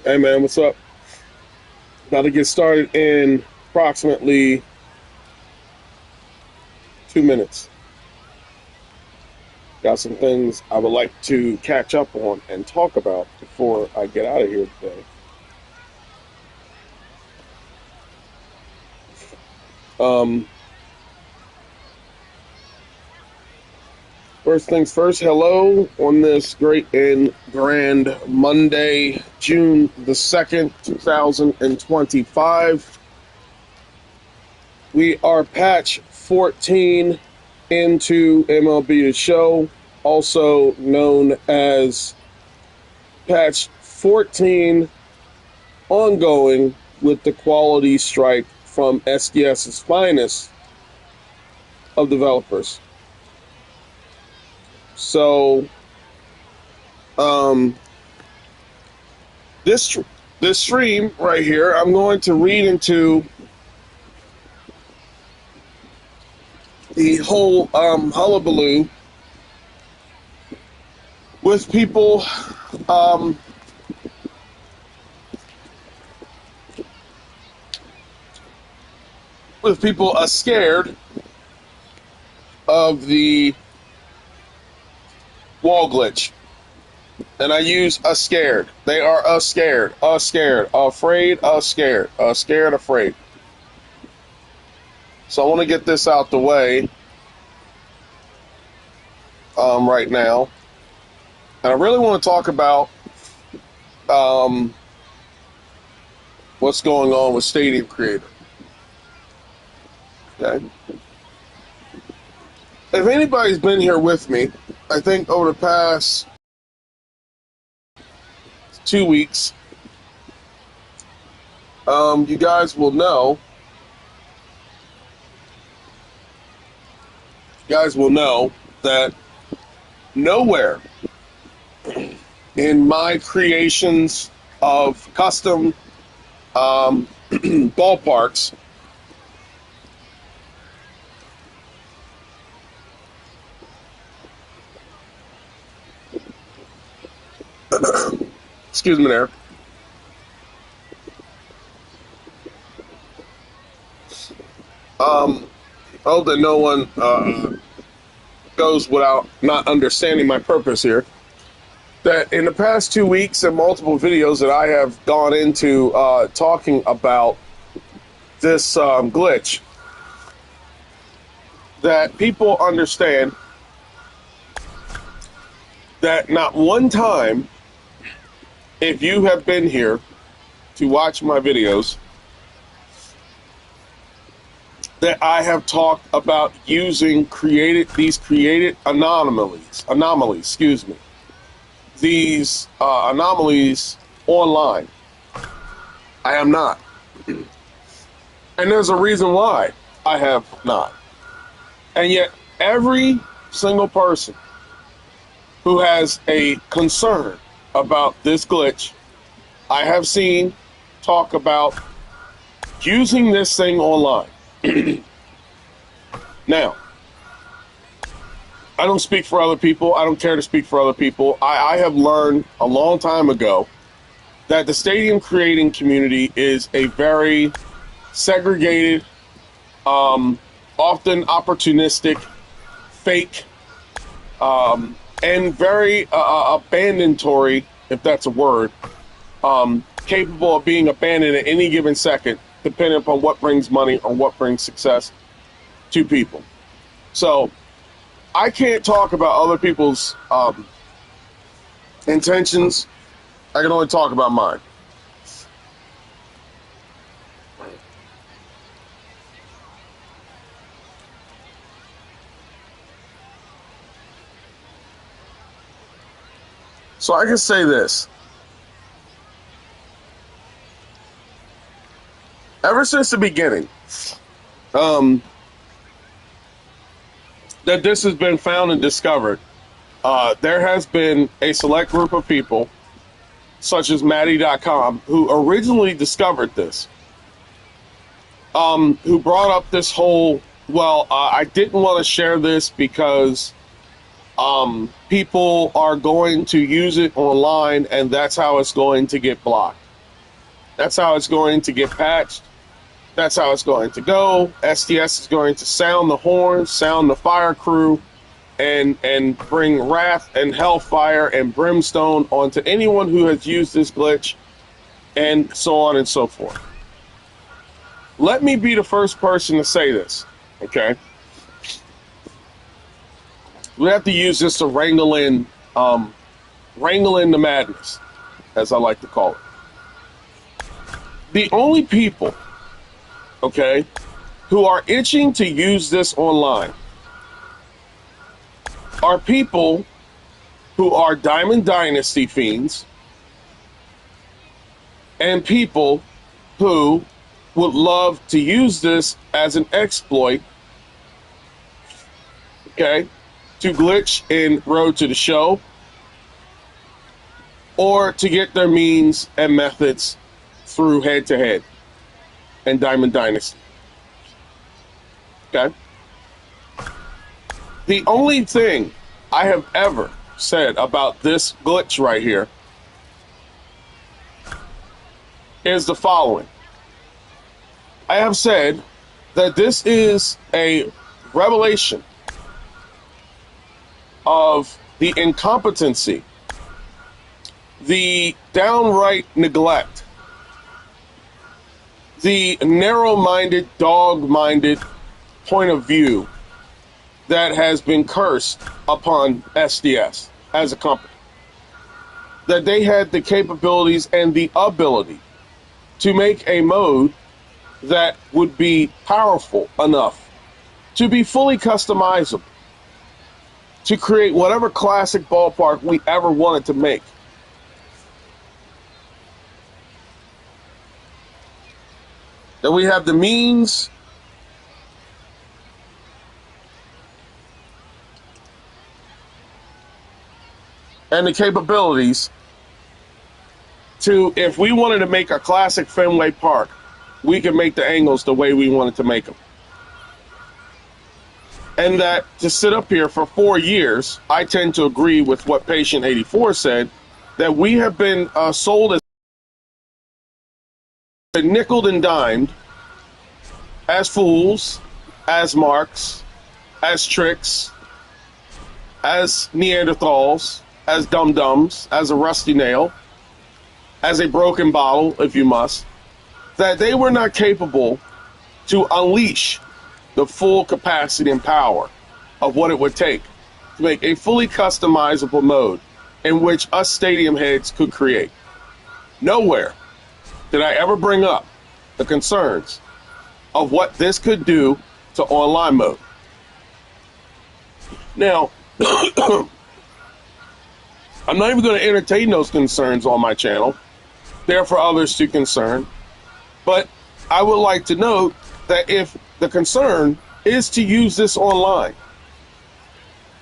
Hey man, what's up? About to get started in approximately 2 minutes. Got some things I would like to catch up on and talk about before I get out of here today. Um, First things first, hello on this great and grand Monday, June the 2nd, 2025. We are patch 14 into MLB The Show, also known as patch 14 ongoing with the quality strike from SDS's finest of developers. So, um, this this stream right here, I'm going to read into the whole hullabaloo with people um, scared of the wall glitch. And I use scared. They are scared, afraid, scared, afraid. So I want to get this out the way right now. And I really want to talk about what's going on with Stadium Creator. Okay. If anybody's been here with me, I think over the past 2 weeks, you guys will know. That nowhere in my creations of custom ballparks excuse me there. I hope that no one goes without not understanding my purpose here. That in the past 2 weeks and multiple videos that I have gone into talking about this glitch, that people understand that not one time, if you have been here to watch my videos, that I have talked about using these created anomalies, these anomalies online. I am not. And there's a reason why I have not. And yet every single person who has a concern about this glitch, I have seen talk about using this thing online. Now, I don't speak for other people. I don't care to speak for other people. I have learned a long time ago that the stadium creating community is a very segregated, often opportunistic, fake, and very abandonatory, if that's a word, capable of being abandoned at any given second, depending upon what brings money or what brings success to people. So I can't talk about other people's intentions. I can only talk about mine. So I can say this. Ever since the beginning, that this has been found and discovered, there has been a select group of people, such as Maddie.com, who originally discovered this, who brought up this whole, I didn't want to share this because people are going to use it online and that's how it's going to get blocked. That's how it's going to get patched. That's how it's going to go. SDS is going to sound the horn, sound the fire crew, and bring wrath and hellfire and brimstone onto anyone who has used this glitch, and so on and so forth. Let me be the first person to say this, okay? We have to use this to wrangle in the madness, as I like to call it. The only people, okay, who are itching to use this online are people who are Diamond Dynasty fiends and people who would love to use this as an exploit, okay, to glitch in Road to the Show, or to get their means and methods through head-to-head and Diamond Dynasty. Okay? The only thing I have ever said about this glitch right here is the following. I have said that this is a revelation of the incompetency, the downright neglect, the narrow-minded, dog-minded point of view that has been cursed upon SDS as a company. That they had the capabilities and the ability to make a mode that would be powerful enough to be fully customizable, to create whatever classic ballpark we ever wanted to make. That we have the means and the capabilities to, if we wanted to make a classic Fenway Park, we could make the angles the way we wanted to make them. And that to sit up here for 4 years, I tend to agree with what Patient 84 said, that we have been sold as nickeled and dimed, as fools, as marks, as tricks, as Neanderthals, as dum-dums, as a rusty nail, as a broken bottle, if you must, that they were not capable to unleash the full capacity and power of what it would take to make a fully customizable mode in which us stadium heads could create. Nowhere did I ever bring up the concerns of what this could do to online mode. Now, I'm not even going to entertain those concerns on my channel. They're for others to concern. But I would like to note that if the concern is to use this online,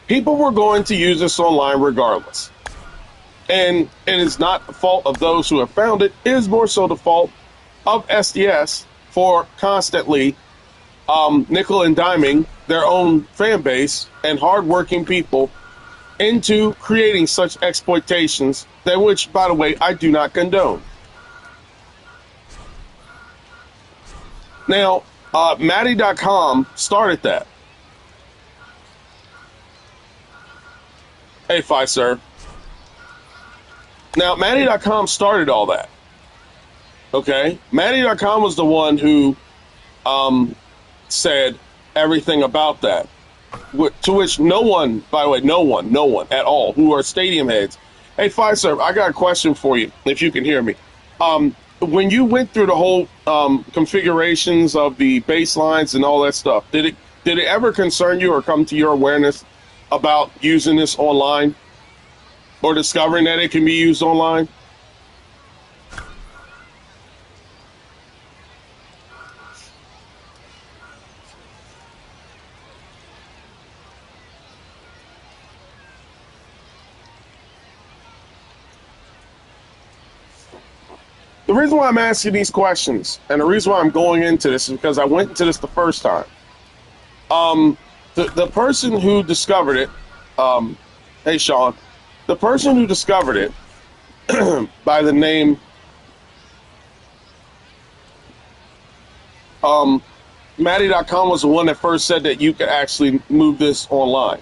people were going to use this online regardless. And it is not the fault of those who have found it. It is more so the fault of SDS for constantly nickel and diming their own fan base and hardworking people into creating such exploitations, that which, by the way, I do not condone. Now, Matty.com started that. Hey, Fiserv. Now, Matty.com started all that. Okay? Matty.com was the one who said everything about that. To which no one, by the way, no one at all, who are stadium heads. Hey, Fiserv, I got a question for you, if you can hear me. When you went through the whole configurations of the baselines and all that stuff, did it ever concern you or come to your awareness about using this online or discovering that it can be used online? The reason why I'm asking these questions and the reason why I'm going into this is because I went into this the first time. The person who discovered it, hey Sean, the person who discovered it by the name Maddie.com was the one that first said that you could actually move this online.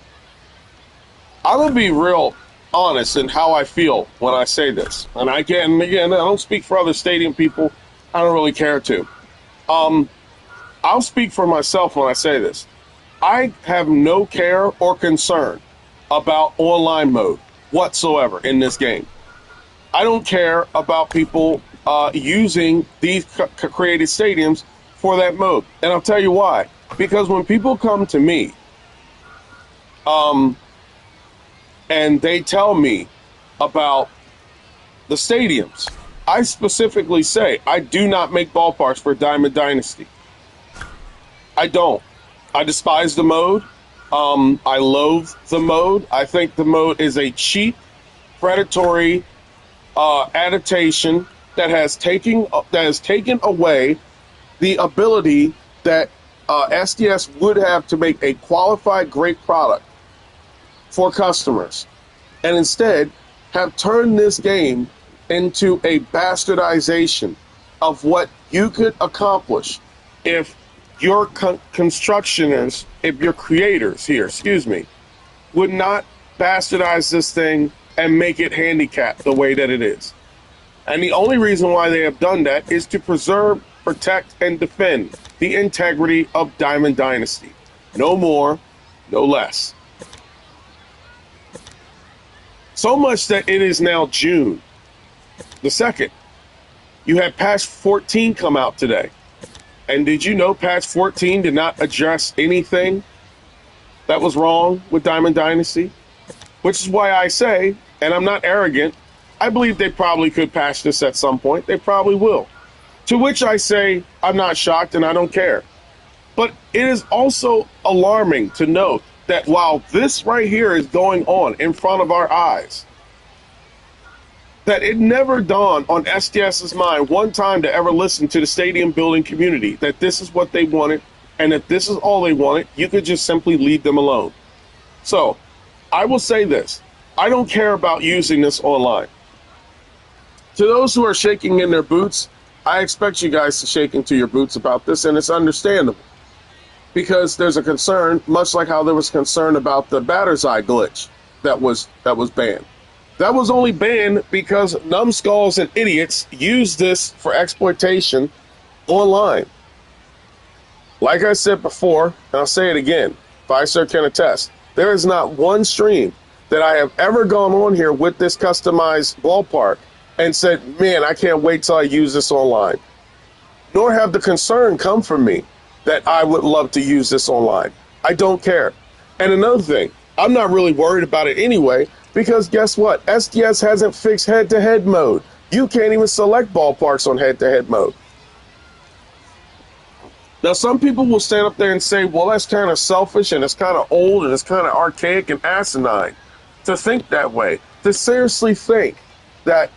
I'm going to be real honest in how I feel when I say this. And again, I don't speak for other stadium people. I don't really care to. I'll speak for myself when I say this. I have no care or concern about online mode whatsoever in this game. I don't care about people using these created stadiums for that mode. And I'll tell you why. Because when people come to me and they tell me about the stadiums, I specifically say I do not make ballparks for Diamond Dynasty. I don't. I despise the mode. I loathe the mode. I think the mode is a cheap, predatory adaptation that has taken away the ability that SDS would have to make a qualified, great product for customers, and instead have turned this game into a bastardization of what you could accomplish if your constructioners, if your creators here, would not bastardize this thing and make it handicapped the way that it is. And the only reason why they have done that is to preserve, protect, and defend the integrity of Diamond Dynasty. No more, no less. So much that it is now June the 2nd. You had patch 14 come out today. And did you know patch 14 did not address anything that was wrong with Diamond Dynasty? Which is why I say, and I'm not arrogant, I believe they probably could patch this at some point. They probably will. To which I say, I'm not shocked and I don't care. But it is also alarming to note that while this right here is going on in front of our eyes, that it never dawned on SDS's mind one time to ever listen to the stadium building community that this is what they wanted, and if this is all they wanted, you could just simply leave them alone. So, I will say this. I don't care about using this online. To those who are shaking in their boots, I expect you guys to shake into your boots about this, and it's understandable. Because there's a concern, much like how there was concern about the batter's eye glitch that was banned. That was only banned because numbskulls and idiots used this for exploitation online. Like I said before, and I'll say it again, Visor can attest, there is not one stream that I have ever gone on here with this customized ballpark and said, man, I can't wait till I use this online. Nor have the concern come from me that I would love to use this online. I don't care. And another thing, I'm not really worried about it anyway, because guess what? SDS hasn't fixed head-to-head mode. You can't even select ballparks on head-to-head mode. Now, some people will stand up there and say, well, that's kind of selfish and it's kind of old and it's kind of archaic and asinine to think that way. To seriously think that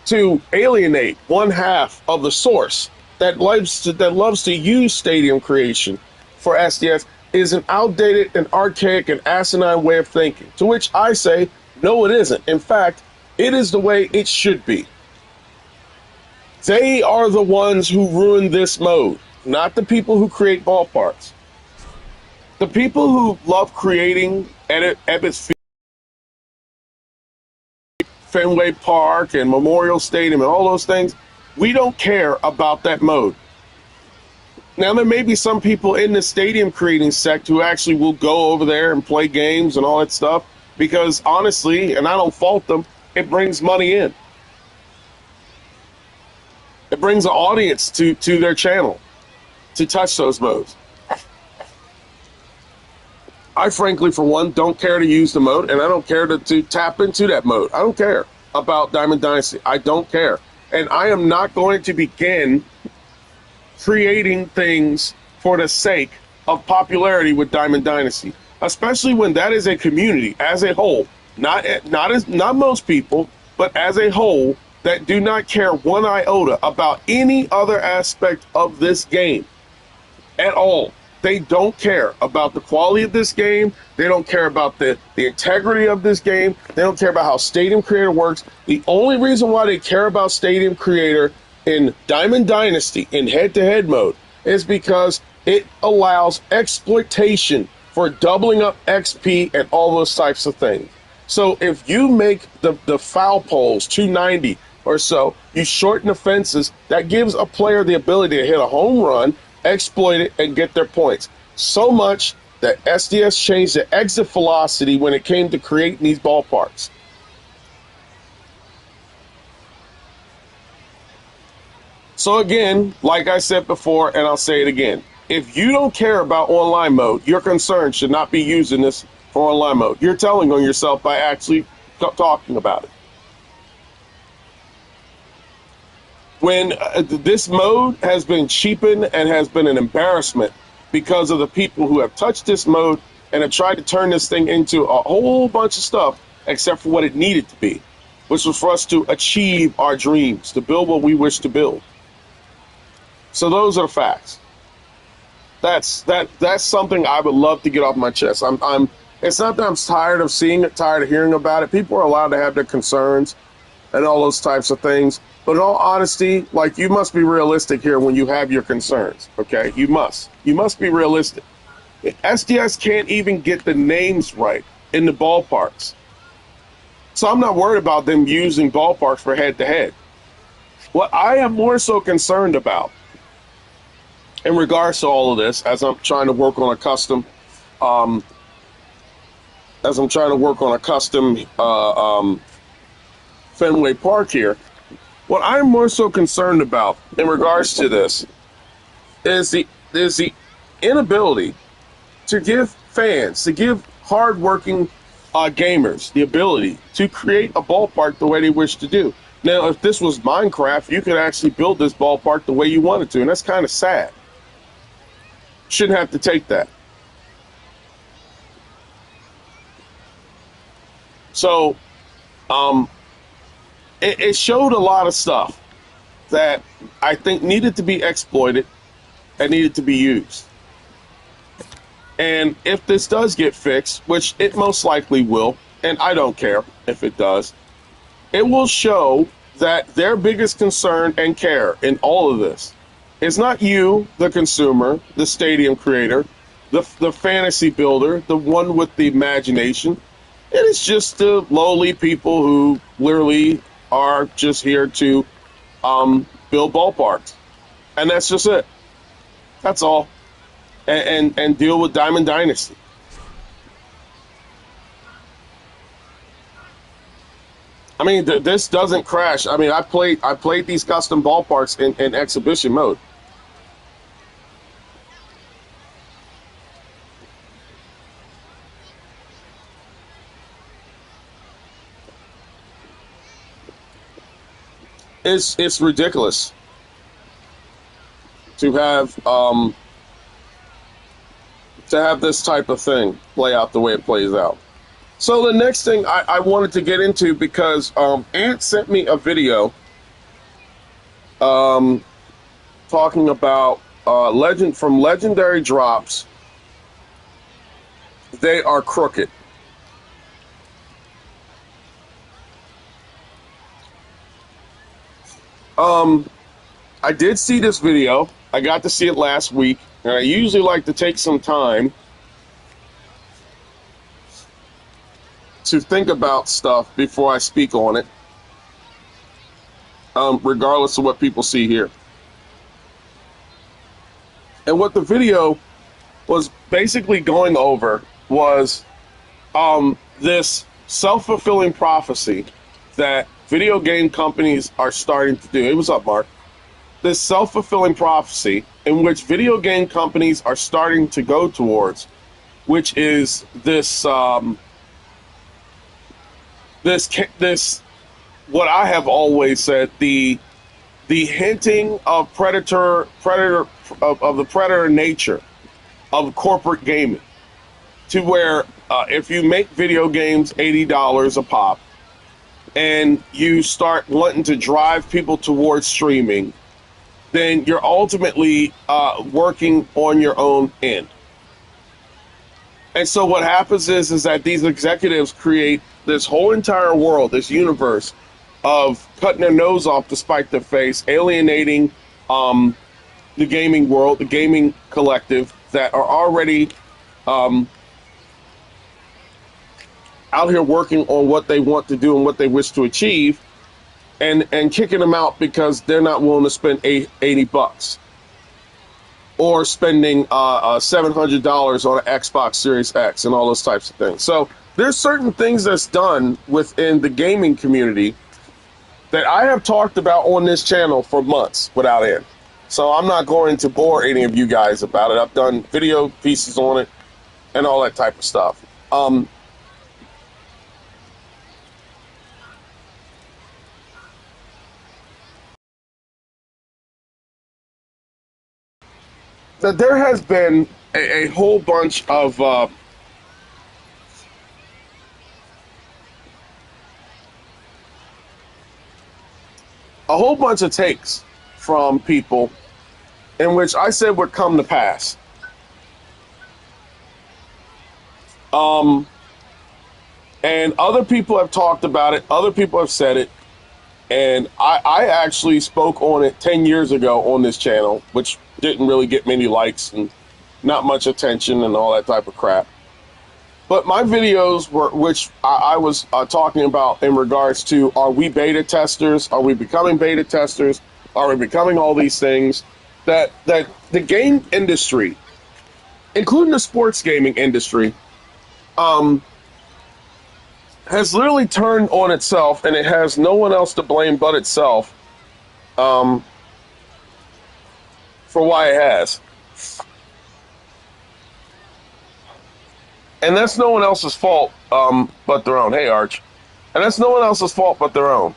to alienate one half of the source that loves to use stadium creation for SDS is an outdated and archaic and asinine way of thinking, to which I say, no, it isn't. In fact, it is the way it should be. They are the ones who ruined this mode, not the people who create ballparks. The people who love creating Ebbets Field, Fenway Park, and Memorial Stadium, and all those things, we don't care about that mode. Now, there may be some people in the stadium creating sect who actually will go over there and play games and all that stuff because, honestly, and I don't fault them, it brings money in. It brings an audience to their channel to touch those modes. I frankly, for one, don't care to use the mode, and I don't care to tap into that mode. I don't care about Diamond Dynasty. I don't care. And I am not going to begin creating things for the sake of popularity with Diamond Dynasty, especially when that is a community as a whole, not most people, but as a whole, that do not care one iota about any other aspect of this game at all. They don't care about the quality of this game. They don't care about the integrity of this game. They don't care about how Stadium Creator works. The only reason why they care about Stadium Creator in Diamond Dynasty in head-to-head mode is because it allows exploitation for doubling up XP and all those types of things. So if you make the foul poles 290 or so, you shorten the fences, that gives a player the ability to hit a home run, exploit it, and get their points. So much that SDS changed the exit velocity when it came to creating these ballparks. So again, like I said before, and I'll say it again, if you don't care about online mode, your concern should not be using this for online mode. You're telling on yourself by actually talking about it. When this mode has been cheapened and has been an embarrassment because of the people who have touched this mode and have tried to turn this thing into a whole bunch of stuff except for what it needed to be, which was for us to achieve our dreams, to build what we wish to build. So those are the facts. That's something I would love to get off my chest. It's not that I'm tired of seeing it, tired of hearing about it. People are allowed to have their concerns and all those types of things. But in all honesty, like, you must be realistic here when you have your concerns, okay? You must be realistic. SDS can't even get the names right in the ballparks. So I'm not worried about them using ballparks for head-to-head. What I am more so concerned about in regards to all of this, as I'm trying to work on a custom, Fenway Park here, what I'm more so concerned about in regards to this is the inability to give fans, to give hardworking gamers the ability to create a ballpark the way they wish to do. Now, if this was Minecraft, you could actually build this ballpark the way you wanted to, and that's kind of sad. Shouldn't have to take that. So, it showed a lot of stuff that I think needed to be exploited and needed to be used. And if this does get fixed, which it most likely will, and I don't care if it does, it will show that their biggest concern and care in all of this is not you, the consumer, the stadium creator, the fantasy builder, the one with the imagination. It is just the lowly people who literally are just here to build ballparks. And that's just it. That's all. And deal with Diamond Dynasty. I mean, this doesn't crash. I mean, I played these custom ballparks in exhibition mode. It's ridiculous to have this type of thing play out the way it plays out. So the next thing I wanted to get into, because Ant sent me a video talking about legendary drops. They are crooked. I did see this video. I got to see it last week, and I usually like to take some time to think about stuff before I speak on it, regardless of what people see here. And what the video was basically going over was this self-fulfilling prophecy that video game companies are starting to do. Hey, what's up, Mark? This self-fulfilling prophecy in which video game companies are starting to go towards, which is this this what I have always said, the hinting of predator of the predator nature of corporate gaming, to where if you make video games $80 a pop and you start wanting to drive people towards streaming, then you're ultimately working on your own end. And so what happens is that these executives create this whole entire world, this universe of cutting their nose off to spite their face, alienating the gaming world, the gaming collective that are already out here working on what they want to do and what they wish to achieve, and kicking them out because they're not willing to spend $80 or spending $700 on an Xbox Series X and all those types of things. So there's certain things that's done within the gaming community that I have talked about on this channel for months without end. So I'm not going to bore any of you guys about it. I've done video pieces on it and all that type of stuff. That there has been a whole bunch of takes from people in which I said would come to pass. And other people have talked about it, other people have said it, and I actually spoke on it 10 years ago on this channel, which didn't really get many likes and not much attention and all that type of crap. But my videos were, which I was talking about in regards to, are we beta testers? Are we becoming beta testers? Are we becoming all these things? That the game industry, including the sports gaming industry, has literally turned on itself, and it has no one else to blame but itself for why it has. And that's no one else's fault but their own. Hey, Arch. And that's no one else's fault but their own.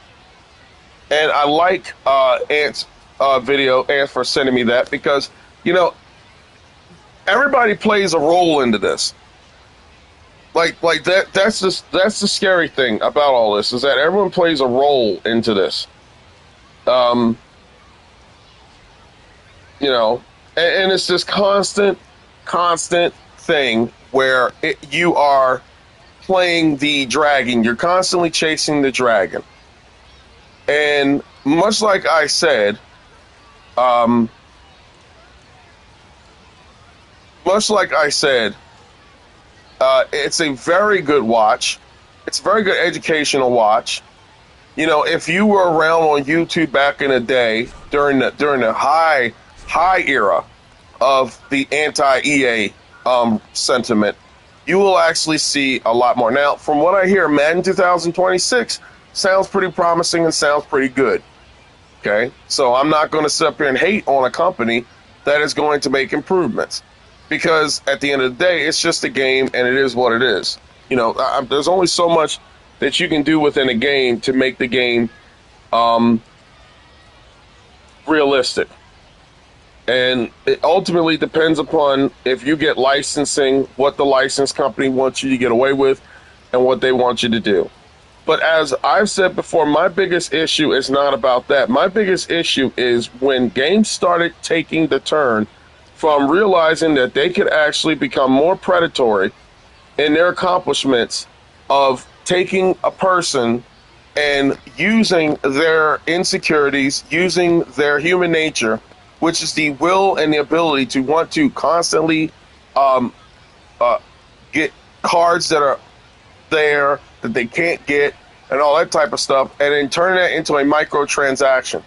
And I like Ant's video, Ant, for sending me that, because, you know, everybody plays a role into this. Like that's the scary thing about all this, is that everyone plays a role into this. You know, and it's this constant thing where you are playing the dragon. You're constantly chasing the dragon. And much like I said, it's a very good watch. It's a very good educational watch. You know, if you were around on YouTube back in the day during the high era of the anti-EA sentiment, you will actually see a lot more. Now, from what I hear, Madden 2026 sounds pretty promising and sounds pretty good. Okay, so I'm not going to sit up here and hate on a company that is going to make improvements, because at the end of the day, it's just a game and it is what it is. You know, there's only so much that you can do within a game to make the game realistic. And it ultimately depends upon, if you get licensing, what the license company wants you to get away with and what they want you to do. But as I've said before, my biggest issue is not about that. My biggest issue is when games started taking the turn from realizing that they could actually become more predatory in their accomplishments of taking a person and using their insecurities, using their human nature, which is the will and the ability to want to constantly get cards that are there that they can't get and all that type of stuff, and then turn that into a microtransaction.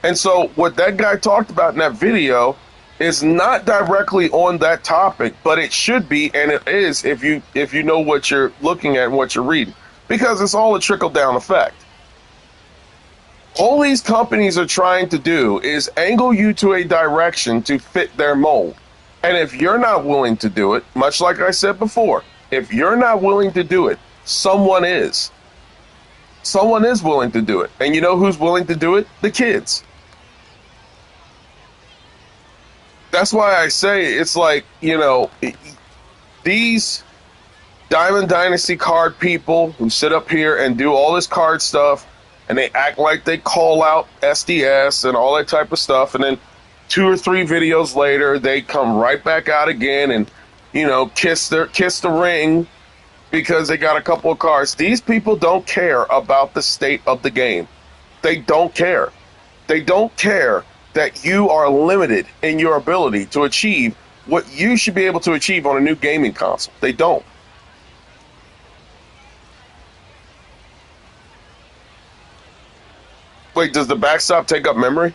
And so what that guy talked about in that video is not directly on that topic, but it should be, and it is, if you know what you're looking at and what you're reading, because it's all a trickle-down effect. All these companies are trying to do is angle you to a direction to fit their mold. And if you're not willing to do it, much like I said before, if you're not willing to do it, someone is. Someone is willing to do it. And you know who's willing to do it? The kids. That's why I say it's like, you know, these Diamond Dynasty card people who sit up here and do all this card stuff, and they act like they call out SDS and all that type of stuff, and then 2 or 3 videos later, they come right back out again and, you know, kiss the ring because they got a couple of cards. These people don't care about the state of the game. They don't care. They don't care that you are limited in your ability to achieve what you should be able to achieve on a new gaming console. They don't. Wait, does the backstop take up memory?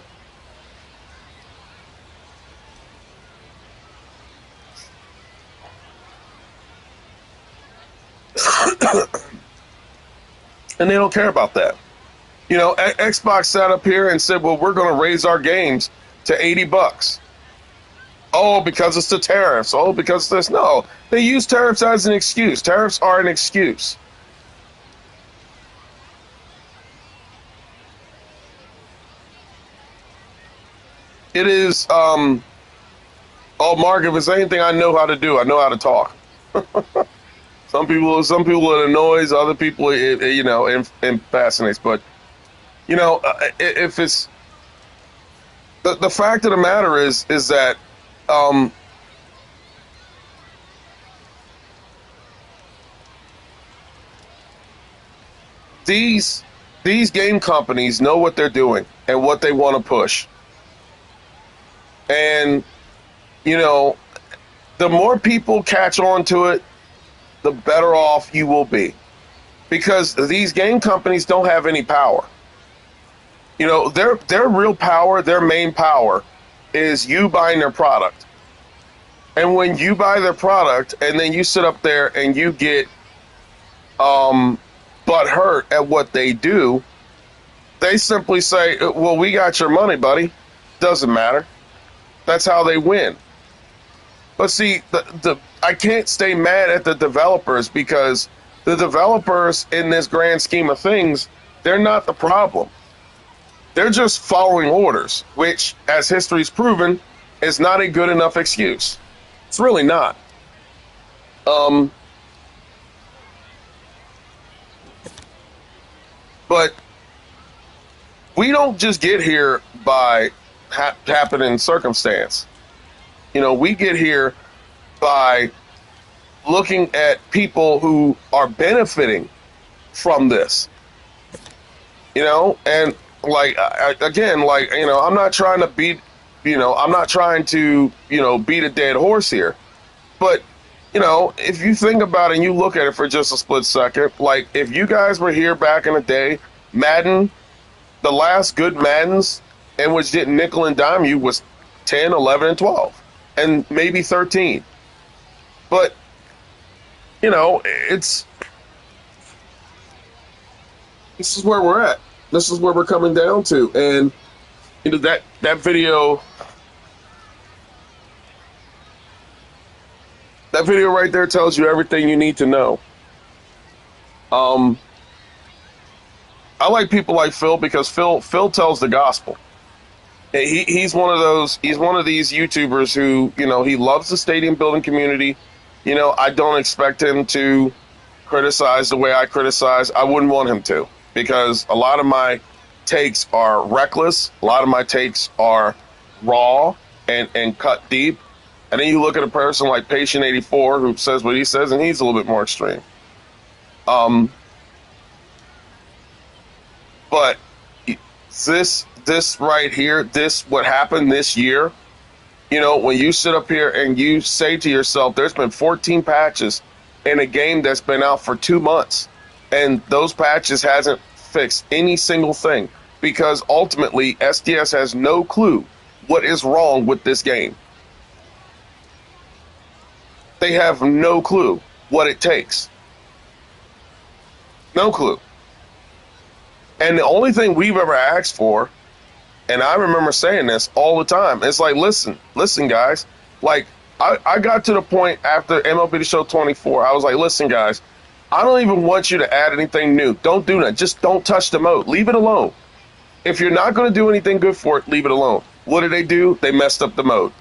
And they don't care about that. You know, Xbox sat up here and said, well, we're going to raise our games to $80. Oh, because it's the tariffs. Oh, because this. No, they use tariffs as an excuse. Tariffs are an excuse. It is, oh, Mark, if it's anything I know how to do, I know how to talk. Some people it annoys, other people it fascinates. But if it's the fact of the matter is that um, these game companies know what they're doing and what they want to push, and the more people catch on to it, the better off you will be, because these game companies don't have any power. Their real power, their main power, is you buying their product. And when you buy their product, and then you sit up there and you get butt hurt at what they do, they simply say, "Well, we got your money, buddy. Doesn't matter." That's how they win. But see, I can't stay mad at the developers, because the developers, in this grand scheme of things, they're not the problem. They're just following orders, which, as history's proven, is not a good enough excuse. It's really not. But we don't just get here by happening circumstance. We get here by looking at people who are benefiting from this. And I'm not trying to beat a dead horse here. But, if you think about it and you look at it for just a split second, like, if you guys were here back in the day, Madden, the last good Maddens, and which didn't nickel and dime you, was 10, 11, and 12, and maybe 13. But, this is where we're at. This is where we're coming down to. And, that video right there tells you everything you need to know. I like people like Phil, because Phil tells the gospel. He's one of these YouTubers who, he loves the stadium building community. I don't expect him to criticize the way I criticize. I wouldn't want him to, because a lot of my takes are reckless. A lot of my takes are raw and cut deep. And then you look at a person like Patient 84, who says what he says, and he's a little bit more extreme. But this right here, what happened this year, when you sit up here and you say to yourself, there's been 14 patches in a game that's been out for 2 months, and those patches hasn't fixed any single thing, because ultimately SDS has no clue what is wrong with this game. They have no clue what it takes. No clue. And the only thing we've ever asked for, and I remember saying this all the time, it's like, listen, guys. Like, I got to the point after MLB The Show 24, I was like, listen, guys, I don't even want you to add anything new. Don't do that. Just don't touch the mode. Leave it alone. If you're not going to do anything good for it, leave it alone. What did they do? They messed up the mode.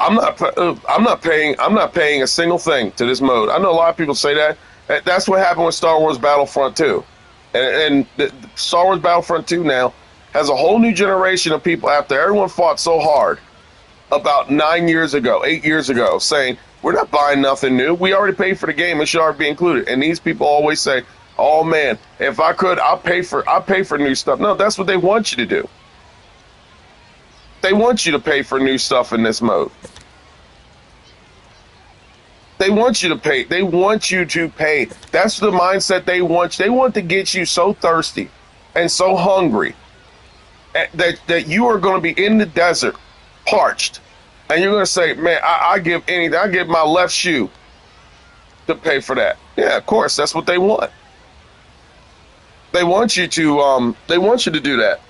I'm not paying a single thing to this mode. I know a lot of people say that. That's what happened with Star Wars Battlefront 2. And Star Wars Battlefront 2 now has a whole new generation of people, after everyone fought so hard about 8 years ago, saying We're not buying nothing new. We already paid for the game. It should already be included. And these people always say, "Oh man, if I could, I'll pay for new stuff." No, that's what they want you to do. They want you to pay for new stuff in this mode. They want you to pay. They want you to pay. That's the mindset they want. They want to get you so thirsty and so hungry that you are going to be in the desert, parched, and you're going to say, "Man, I give anything. I give my left shoe to pay for that." Yeah, of course, that's what they want. They want you to. They want you to do that.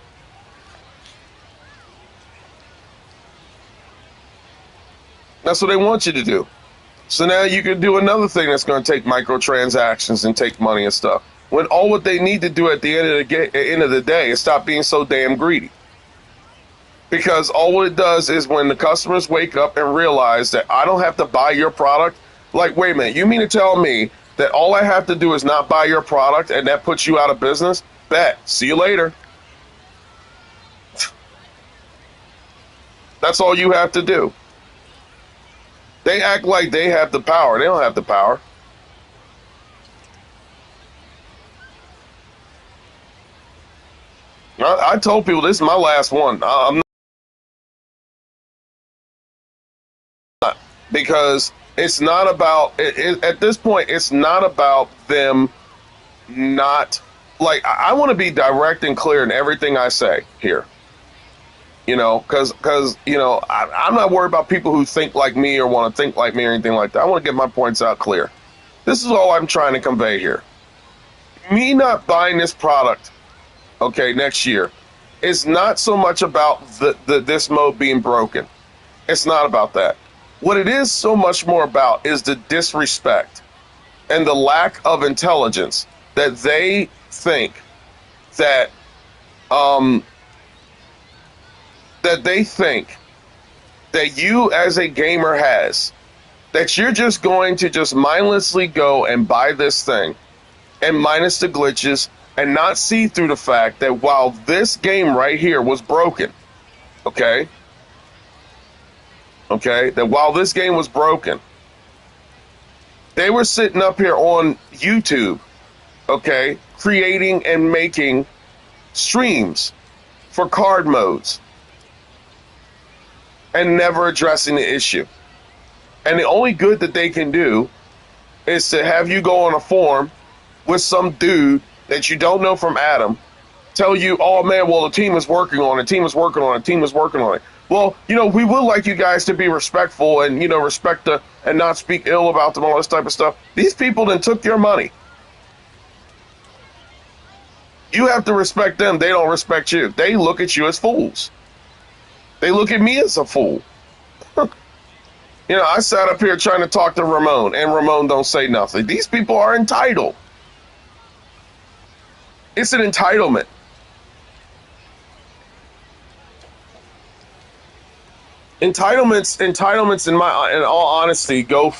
That's what they want you to do. So now you can do another thing that's going to take microtransactions and take money and stuff. When all what they need to do at the end of the day is stop being so damn greedy. Because all it does is when the customers wake up and realize that I don't have to buy your product. Like, wait a minute, you mean to tell me that all I have to do is not buy your product and that puts you out of business? Bet. See you later. That's all you have to do. They act like they have the power. They don't have the power. I told people this is my last one. I'm not, because it's not about at this point. It's not about them not like I want to be direct and clear in everything I say here. You know, because you know I'm not worried about people who think like me or want to think like me or anything like that. I want to get my points out clear. This is all I'm trying to convey here. Me not buying this product, okay, next year, is not so much about this mode being broken. It's not about that. What it is so much more about is the disrespect and the lack of intelligence that they think that that they think that you as a gamer has, that you're just going to just mindlessly go and buy this thing and minus the glitches and not see through the fact that while this game right here was broken, okay, that while this game was broken, they were sitting up here on YouTube, okay, creating and making streams for card modes and never addressing the issue. And the only good that they can do is to have you go on a forum with some dude that you don't know from Adam tell you, "Oh man, well the team is working on it, team is working on it, team is working on it." Well, you know, we would like you guys to be respectful and, you know, respect the and not speak ill about them, all this type of stuff. These people then took your money. You have to respect them. They don't respect you. They look at you as fools. They look at me as a fool. You know, I sat up here trying to talk to Ramon, and Ramon don't say nothing. These people are entitled. It's an entitlement. Entitlements in all honesty go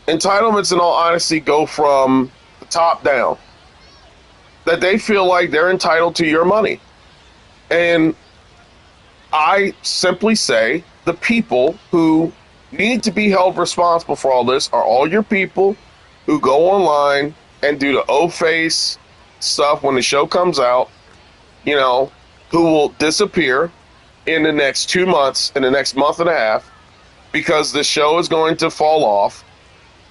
entitlements in all honesty go from the top down. That they feel like they're entitled to your money. And I simply say the people who need to be held responsible for all this are all your people who go online and do the O-face stuff when the show comes out, you know, who will disappear in the next 2 months, in the next month and a half, because the show is going to fall off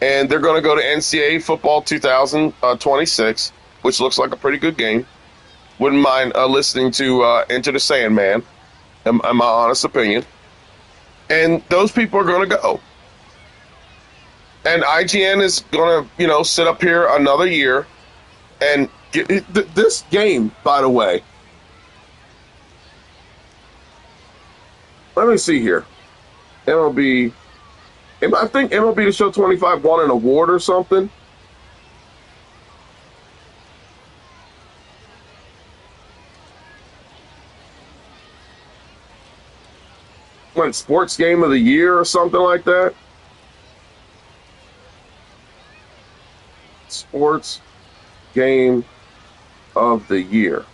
and they're going to go to NCAA football 2026, which looks like a pretty good game. Wouldn't mind listening to Enter the Sandman, in my honest opinion. And those people are going to go. And IGN is going to, you know, sit up here another year and get this game, by the way. Let me see here. MLB. I think MLB The Show 25 won an award or something. Won Sports Game of the Year or something like that. Sports Game of the Year.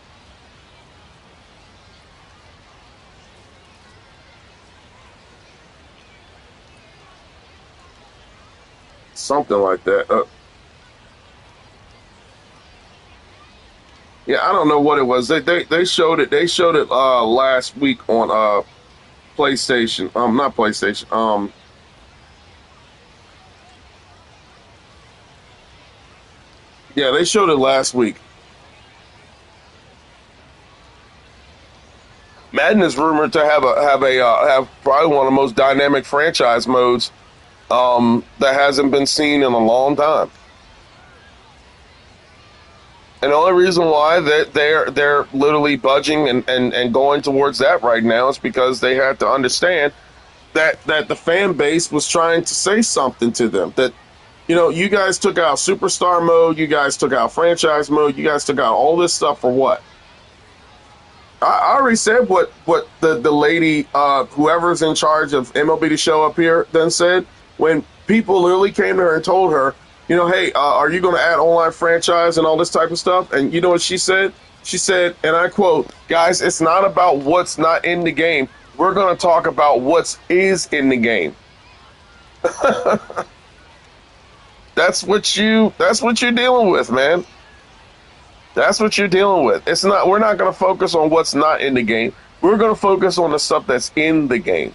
something like that. Yeah, I don't know what it was. They showed it. They showed it last week on PlayStation. Not PlayStation. Yeah, they showed it last week. Madden is rumored to have probably one of the most dynamic franchise modes that hasn't been seen in a long time. And the only reason why that they're literally budging and going towards that right now is because they had to understand that the fan base was trying to say something to them. That, you guys took out superstar mode, you guys took out franchise mode, you guys took out all this stuff for what? I already said what the lady, whoever's in charge of MLB to show up here, then said when people literally came to her and told her, hey, are you going to add online franchise and all this type of stuff? And you know what she said? She said, and I quote, guys, it's not about what's not in the game. We're going to talk about what's is in the game. That's what you're dealing with, man. That's what you're dealing with. We're not going to focus on what's not in the game. We're going to focus on the stuff that's in the game.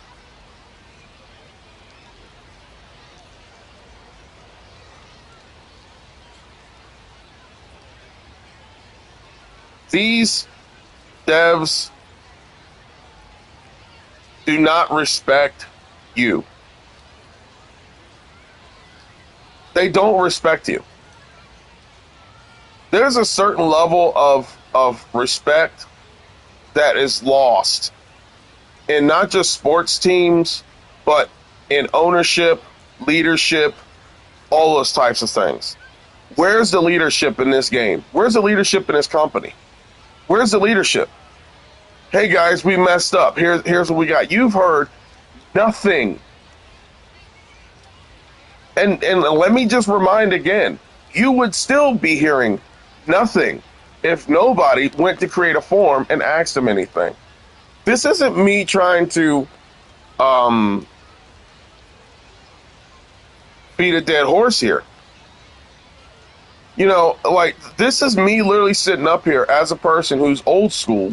These devs do not respect you. They don't respect you. There's a certain level of respect that is lost in not just sports teams, but in ownership, leadership, all those types of things. Where's the leadership in this game? Where's the leadership in this company? Where's the leadership? Hey guys, we messed up. Here's what we got. You've heard nothing. And let me just remind again, you would still be hearing nothing if nobody went to create a form and asked them anything. This isn't me trying to beat a dead horse here. Like, this is me literally sitting up here as a person who's old school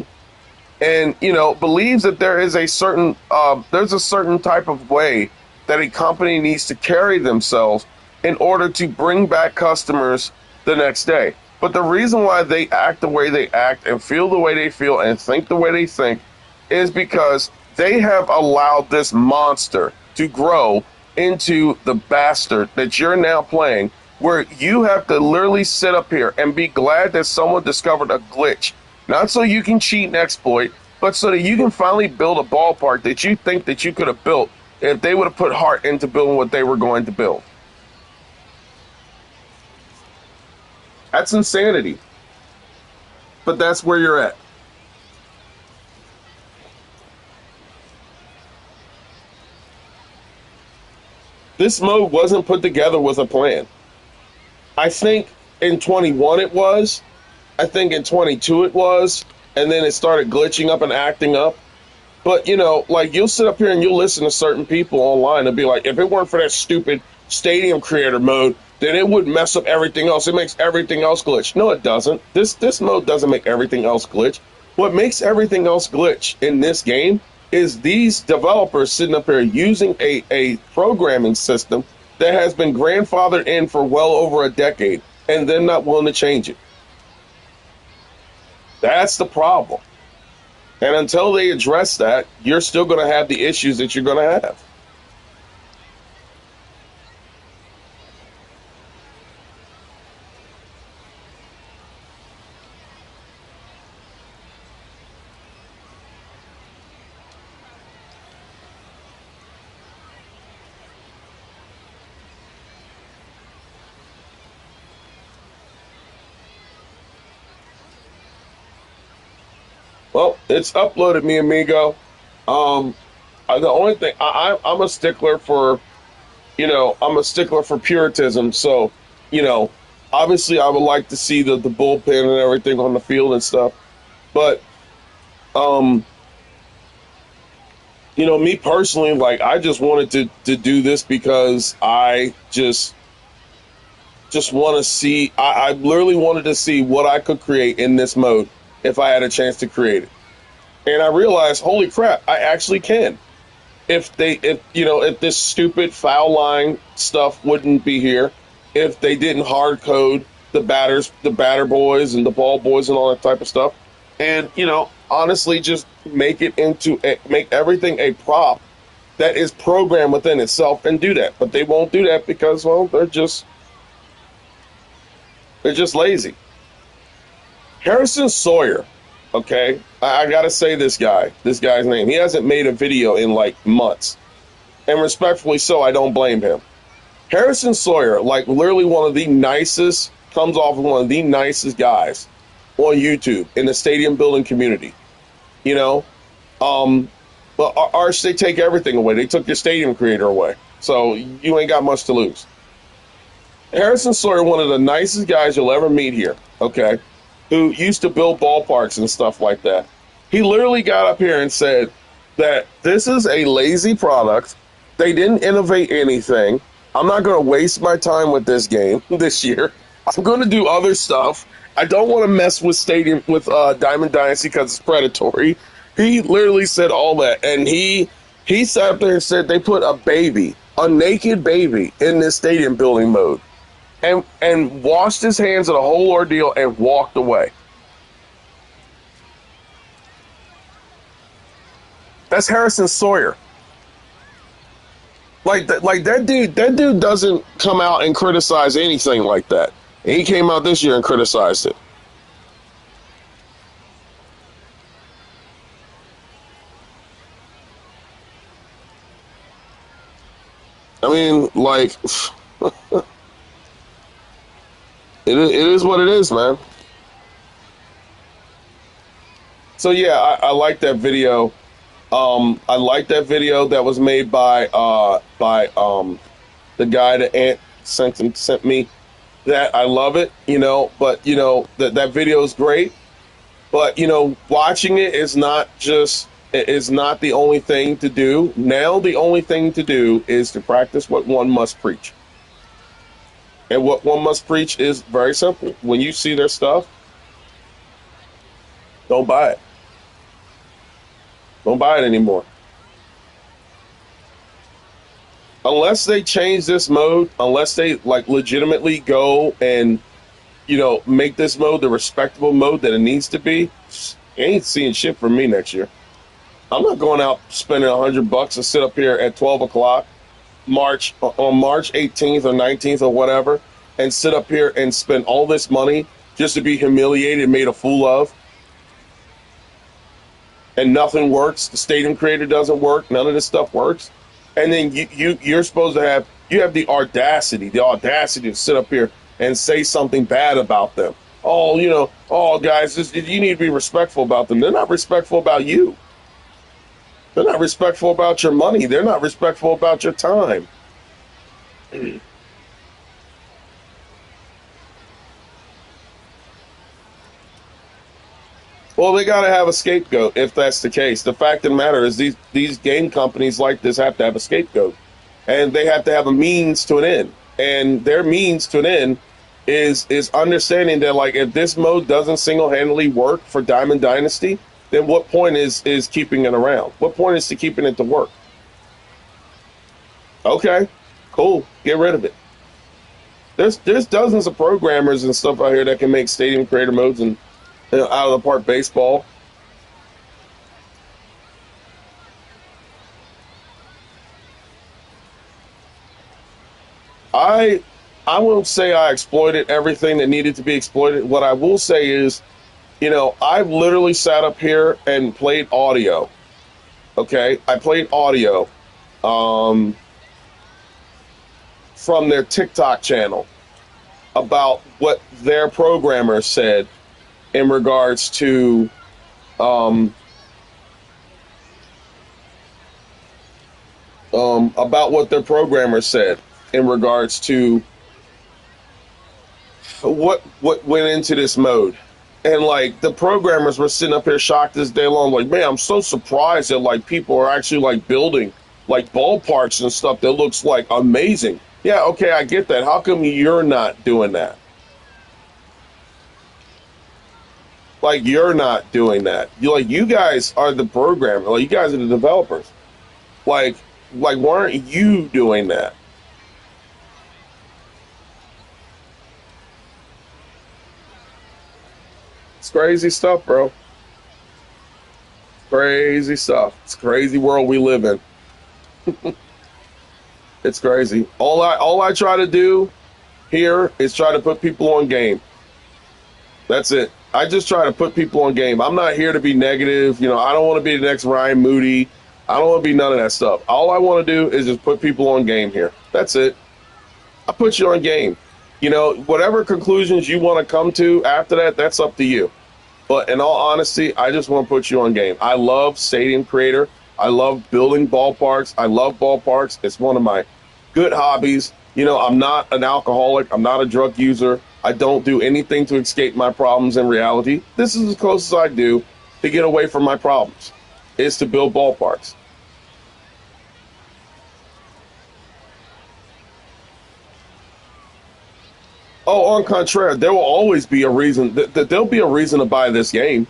and, believes that there's a certain type of way that a company needs to carry themselves in order to bring back customers the next day. But the reason why they act the way they act and feel the way they feel and think the way they think is because they have allowed this monster to grow into the bastard that you're now playing, where you have to literally sit up here and be glad that someone discovered a glitch, not so you can cheat and exploit, but so that you can finally build a ballpark that you think that you could have built if they would have put heart into building what they were going to build. That's insanity. But that's where you're at. This mode wasn't put together with a plan. I think in 21 it was. I think in 22 it was. And then it started glitching up and acting up. But, like, you'll sit up here and you'll listen to certain people online and be like, if it weren't for that stupid stadium creator mode, then it would mess up everything else. It makes everything else glitch. No, it doesn't. This mode doesn't make everything else glitch. What makes everything else glitch in this game is these developers sitting up here using a programming system that has been grandfathered in for well over a decade, and they're not willing to change it. That's the problem. And until they address that, you're still going to have the issues that you're going to have. Well, it's uploaded, mi amigo. Um, the only thing I'm a stickler for, I'm a stickler for puritanism. So, you know, obviously, I would like to see the bullpen and everything on the field and stuff. But, um, me personally, like, I just wanted to do this because I just just want to see. I literally wanted to see what I could create in this mode if I had a chance to create it. And I realized, holy crap, I actually can. If this stupid foul line stuff wouldn't be here, if they didn't hard code the batter boys and the ball boys and all that type of stuff, and honestly, just make everything a prop that is programmed within itself and do that. But they won't do that because, well, they're just lazy. Harrison Sawyer, okay, I gotta say this guy's name. He hasn't made a video in like months, and respectfully so, I don't blame him. Harrison Sawyer, like literally comes off of one of the nicest guys on YouTube in the stadium building community. You know, but Arch, they take everything away. They took your stadium creator away, so you ain't got much to lose. Harrison Sawyer, one of the nicest guys you'll ever meet here, okay, who used to build ballparks and stuff like that. He literally got up here and said that this is a lazy product. They didn't innovate anything. I'm not going to waste my time with this game this year. I'm going to do other stuff. I don't want to mess with Diamond Dynasty because it's predatory. He literally said all that, and he sat up there and said they put a naked baby, in this stadium building mode, and washed his hands of the whole ordeal and walked away. That's Harrison Sawyer. That dude doesn't come out and criticize anything like that. And he came out this year and criticized it. I mean, like, it is what it is, man. So yeah, I like that video. I like that video that was made by the guy that Ant sent me. That I love it, but that video is great. But watching it is not the only thing to do. Now the only thing to do is to practice what one must preach. And what one must preach is very simple. When you see their stuff, don't buy it. Don't buy it anymore. Unless they change this mode, unless they like legitimately go and make this mode the respectable mode that it needs to be, you ain't seeing shit from me next year. I'm not going out spending $100 to sit up here at 12 o'clock on March 18th or 19th or whatever, and sit up here and spend all this money just to be humiliated and made a fool of. And nothing works. The stadium creator doesn't work. None of this stuff works. And then you're supposed to have the audacity to sit up here and say something bad about them. Oh, guys, you need to be respectful about them. They're not respectful about you. They're not respectful about your money. They're not respectful about your time. Well, they got to have a scapegoat if that's the case. The fact of the matter is these game companies like this have to have a scapegoat, and they have to have a means to an end. And their means to an end is understanding that, like, if this mode doesn't single-handedly work for Diamond Dynasty, then what point is keeping it around? What point is to keeping it to work? Okay, cool. Get rid of it. There's dozens of programmers and stuff out here that can make stadium creator modes and out of the park baseball. I won't say I exploited everything that needed to be exploited. What I will say is, I've literally sat up here and played audio. Okay, I played audio from their TikTok channel about what their programmer said in regards to about what their programmer said in regards to what went into this mode. And like the programmers were sitting up here shocked this day long, like, man, I'm so surprised that like people are actually like building like ballparks and stuff that looks like amazing. Yeah, okay, I get that. How come you're not doing that? Like you're not doing that. You guys are the programmer. Like you guys are the developers. Like why aren't you doing that? It's crazy stuff, bro. Crazy stuff. It's a crazy world we live in. It's crazy. All I try to do here is try to put people on game. That's it. I just try to put people on game. I'm not here to be negative. I don't want to be the next Ryan Moody. I don't want to be none of that stuff. All I want to do is just put people on game here. That's it. I put you on game. Whatever conclusions you want to come to after that, that's up to you. But in all honesty, I just want to put you on game. I love Stadium Creator. I love building ballparks. I love ballparks. It's one of my good hobbies. I'm not an alcoholic. I'm not a drug user. I don't do anything to escape my problems in reality. This is as close as I do to get away from my problems, is to build ballparks. Oh, on contrary, there will always be a reason. There'll be a reason to buy this game.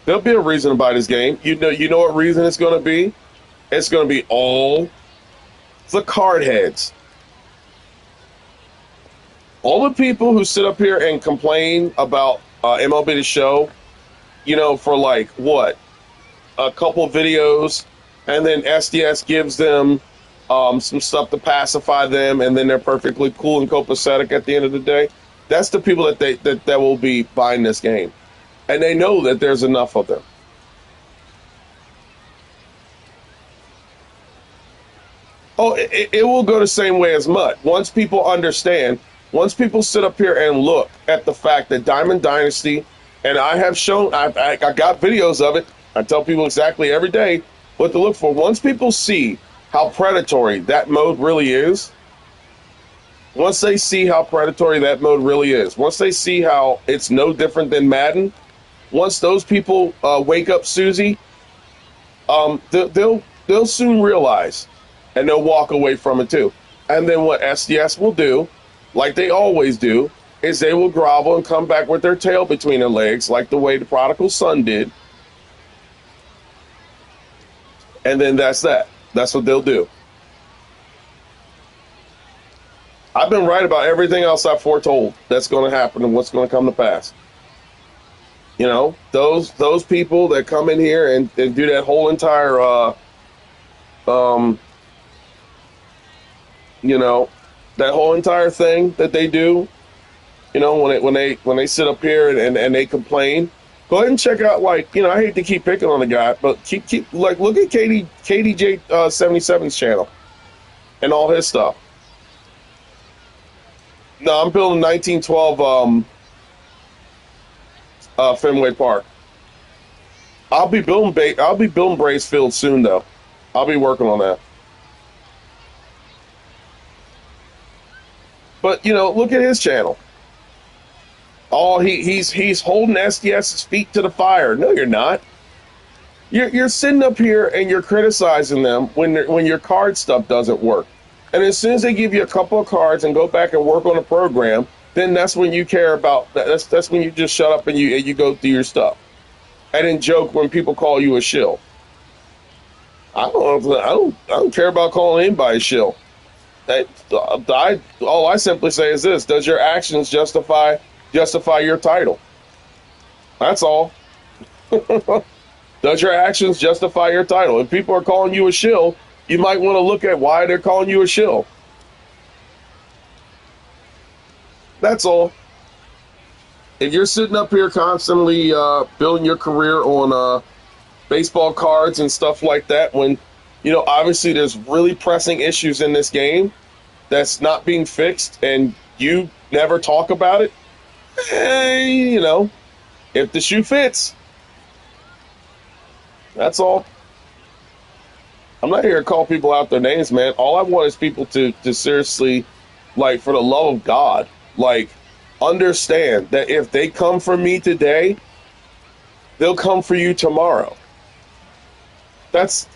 There'll be a reason to buy this game. You know what reason it's going to be? It's going to be all the card heads. All the people who sit up here and complain about MLB The Show, for like what? A couple videos, and then SDS gives them some stuff to pacify them, and then they're perfectly cool and copacetic at the end of the day. That's the people that will be buying this game, and they know that there's enough of them. Oh, it will go the same way as mud. Once people understand, once people sit up here and look at the fact that Diamond Dynasty, and I have shown, I got videos of it. I tell people exactly every day what to look for. Once people see how predatory that mode really is, once they see how predatory that mode really is, once they see how it's no different than Madden, once those people wake up, Susie, they'll soon realize, and they'll walk away from it too. And then what SDS will do, like they always do, is they will grovel and come back with their tail between their legs, like the way the prodigal son did. And then that's that. That's what they'll do. I've been right about everything else I've foretold that's going to happen and what's going to come to pass. Those people that come in here and do that whole entire um that whole entire thing that they do, when they sit up here and they complain. Go ahead and check out, I hate to keep picking on the guy, but keep look at KDJ 77's channel and all his stuff. No, I'm building 1912 Fenway Park. I'll be building Braves Field soon though. I'll be working on that. But look at his channel. Oh, he's holding SDS's feet to the fire. No, you're not. You're sitting up here and you're criticizing them when your card stuff doesn't work. And as soon as they give you a couple of cards and go back and work on a program, then that's when you care about that. That's when you just shut up and you go do your stuff. And then joke when people call you a shill. I don't care about calling anybody a shill. All I simply say is this: does your actions justify your title? That's all. Does your actions justify your title? If people are calling you a shill, you might want to look at why they're calling you a shill. That's all. If you're sitting up here constantly building your career on baseball cards and stuff like that, when obviously there's really pressing issues in this game that's not being fixed, and you never talk about it, if the shoe fits, that's all. I'm not here to call people out their names, man. All I want is people to seriously, for the love of God, understand that if they come for me today, they'll come for you tomorrow. That's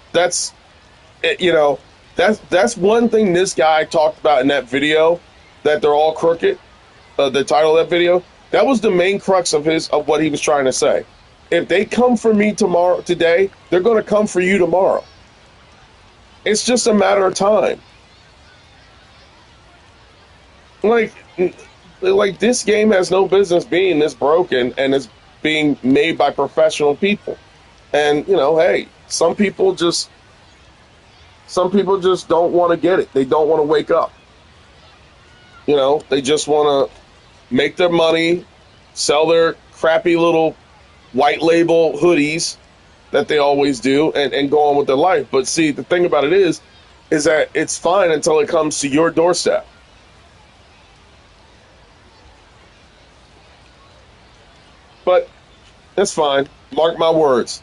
it. That's one thing this guy talked about in that video, that they're all crooked. The title of that video, that was the main crux of what he was trying to say. If they come for me today, they're going to come for you tomorrow. It's just a matter of time. Like, like this game has no business being this broken, and it's being made by professional people. And hey, some people just don't want to get it. They don't want to wake up. They just want to make their money, sell their crappy little white label hoodies that they always do, and go on with their life. But see, the thing about it is that it's fine until it comes to your doorstep. But it's fine. Mark my words.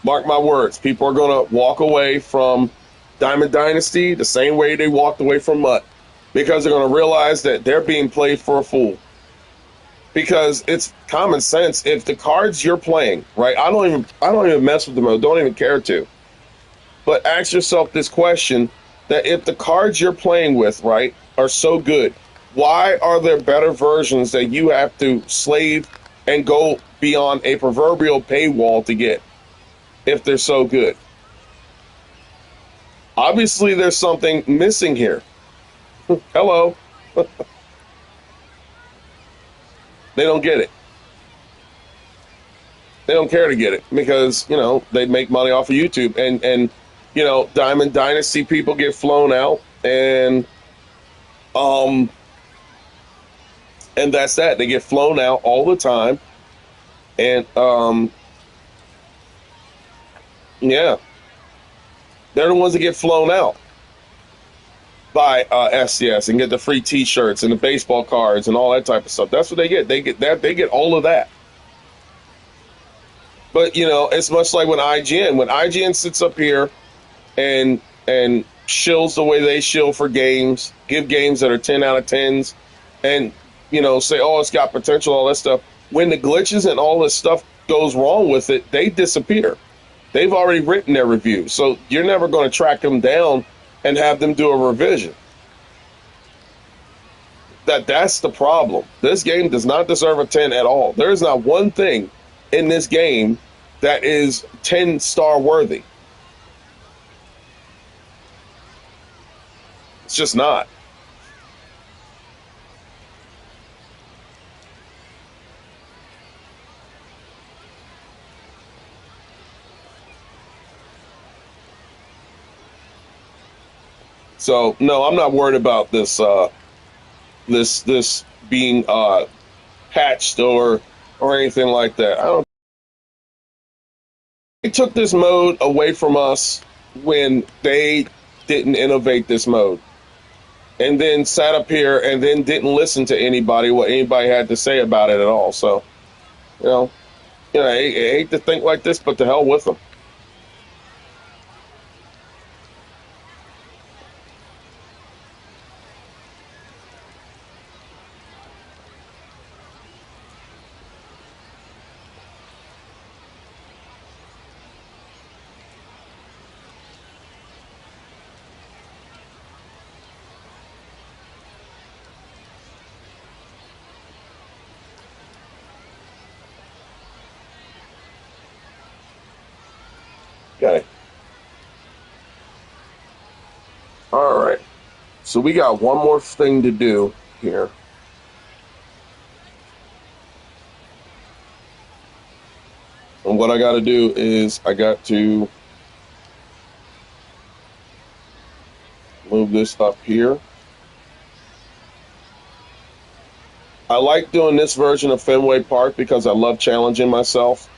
Mark my words. People are going to walk away from Diamond Dynasty the same way they walked away from Mutt, because they're going to realize that they're being played for a fool. Because it's common sense. If the cards you're playing, right? I don't even mess with them. I don't even care to. But ask yourself this question: that if the cards you're playing with, right, are so good, why are there better versions that you have to slave and go beyond a proverbial paywall to get? If they're so good, obviously there's something missing here. Hello. They don't get it. They don't care to get it because, they make money off of YouTube, and Diamond Dynasty people get flown out, and that's that. They get flown out all the time. And yeah. They're the ones that get flown out by SCS and get the free T-shirts and the baseball cards and all that type of stuff. That's what they get. They get that. They get all of that. But it's much like when IGN sits up here and shills the way they shill for games, give games that are 10 out of 10s, and say, oh, it's got potential, all that stuff. When the glitches and all this stuff goes wrong with it, they disappear. They've already written their review, so you're never going to track them down and have them do a revision. That's the problem. This game does not deserve a 10 at all. There is not one thing in this game that is 10-star worthy. It's just not. So no, I'm not worried about this this being patched or anything like that. I don't. They took this mode away from us when they didn't innovate this mode, and then sat up here and then didn't listen to what anybody had to say about it at all. So, I hate to think like this, but to hell with them. Okay. All right. So we got one more thing to do here. And what I got to do is I got to move this up here. I like doing this version of Fenway Park because I love challenging myself.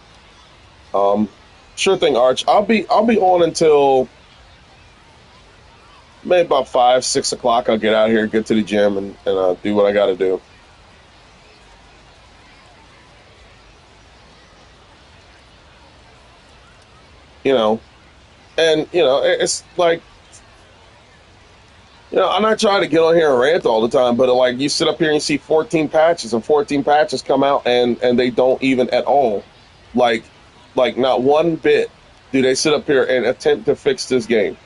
Sure thing, Arch. I'll be on until maybe about 5, 6 o'clock. I'll get out here, get to the gym, and do what I got to do. It's like, I'm not trying to get on here and rant all the time, but like you sit up here and you see 14 patches, and 14 patches come out, and they don't even at all, like not one bit do they sit up here and attempt to fix this game.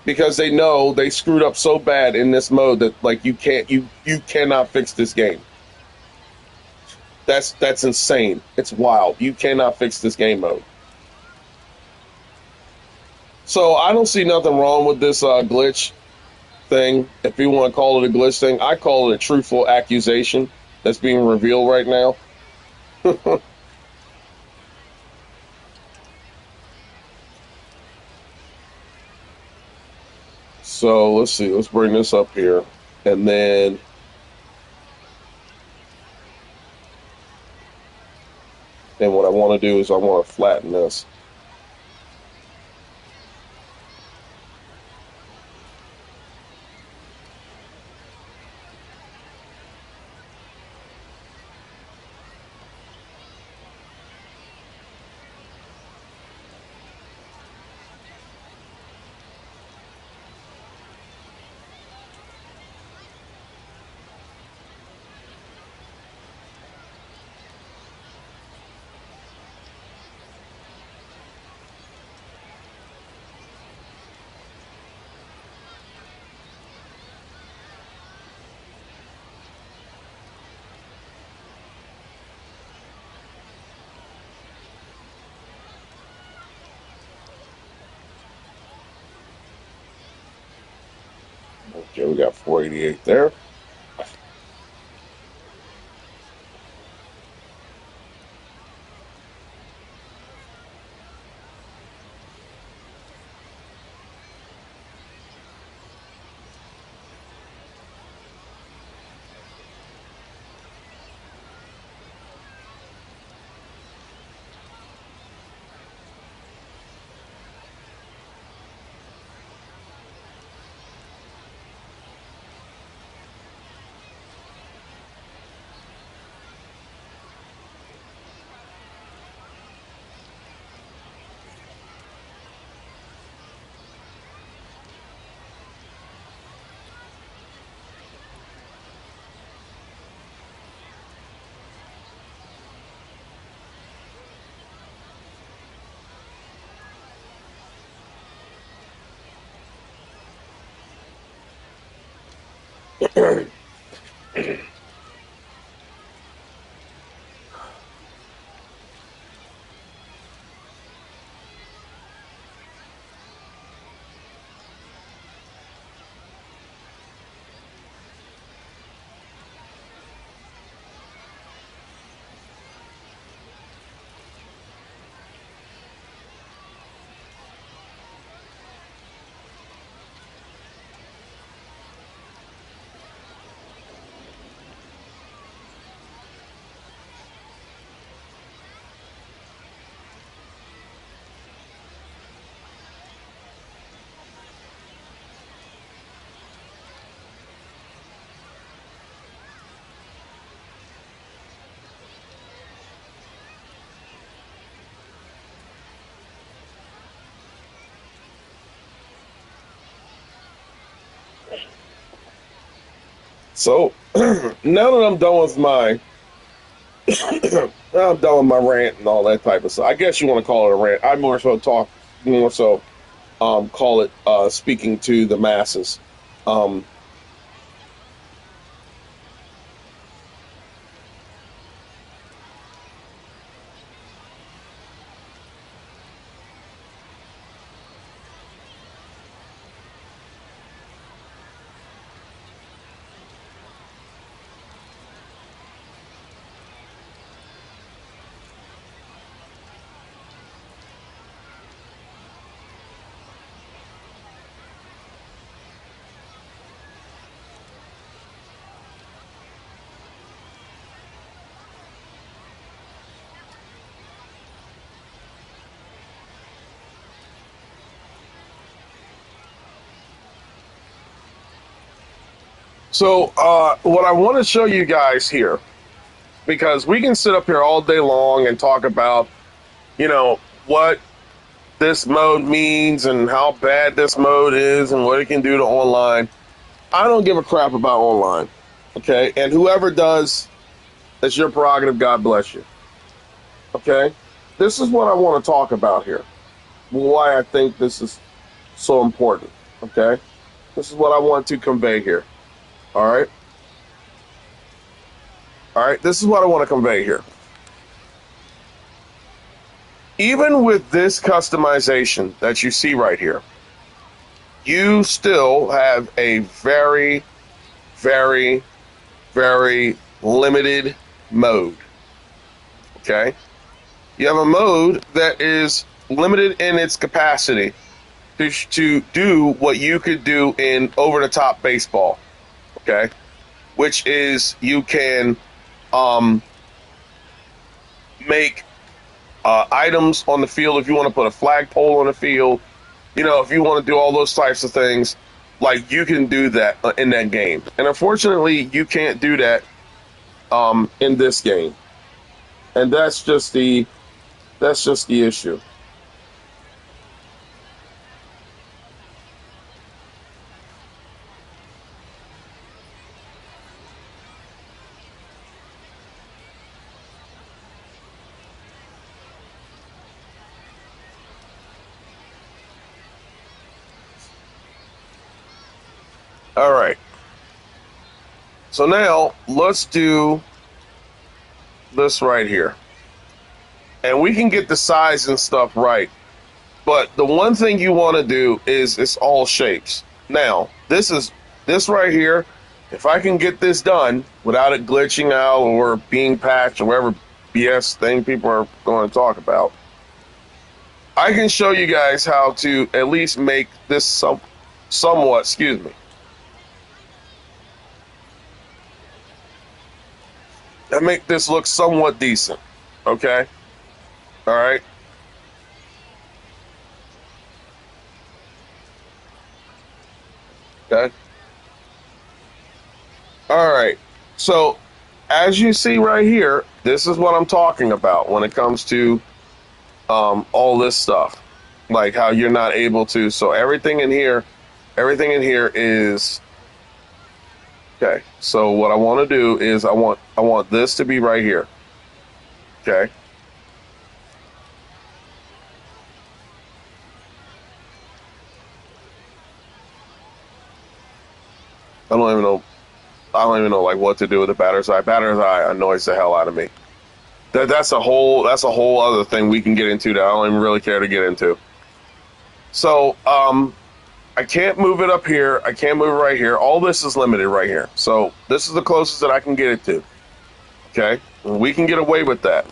because they know they screwed up so bad in this mode that like you cannot fix this game. That's insane. It's wild. You cannot fix this game mode. So I don't see nothing wrong with this glitch thing. If you want to call it a glitch thing, I call it a truthful accusation that's being revealed right now. So let's see. Let's bring this up here, and then what I want to do is I want to flatten this. Okay, we got 488 there. So now that I'm done with now I'm done with my rant and all that type of stuff. I guess you want to call it a rant. I more so call it speaking to the masses. Um, so what I want to show you guys here, because we can sit up here all day long and talk about, what this mode means and how bad this mode is and what it can do to online. I don't give a crap about online. Okay. And whoever does, that's your prerogative. God bless you. Okay. This is what I want to talk about here. Why I think this is so important. Okay? This is what I want to convey here. All right? All right, this is what I want to convey here. Even with this customization that you see right here, you still have a very, very, very limited mode. Okay? You have a mode that is limited in its capacity to do what you could do in over the top baseball. Okay? Which is you can make items on the field if you want to put a flagpole on the field. You know, if you want to do all those types of things, like you can do that in that game. And unfortunately, you can't do that in this game. And that's just the issue. All right. So now let's do this right here. And we can get the size and stuff right. But the one thing you want to do is it's all shapes. Now, this right here. If I can get this done without it glitching out or being patched or whatever BS thing people are going to talk about, I can show you guys how to at least make this somewhat, excuse me, and make this look somewhat decent. Okay? All right? Okay? All right. So, as you see right here, this is what I'm talking about when it comes to all this stuff. Like how you're not able to. So, everything in here is okay. So, what I want to do is I want this to be right here. Okay? I don't even know like what to do with the batter's eye. Batter's eye annoys the hell out of me. That's a whole other thing we can get into that I don't even really care to get into. So I can't move it up here. I can't move it right here. All this is limited right here. So this is the closest that I can get it to. Okay, and we can get away with that.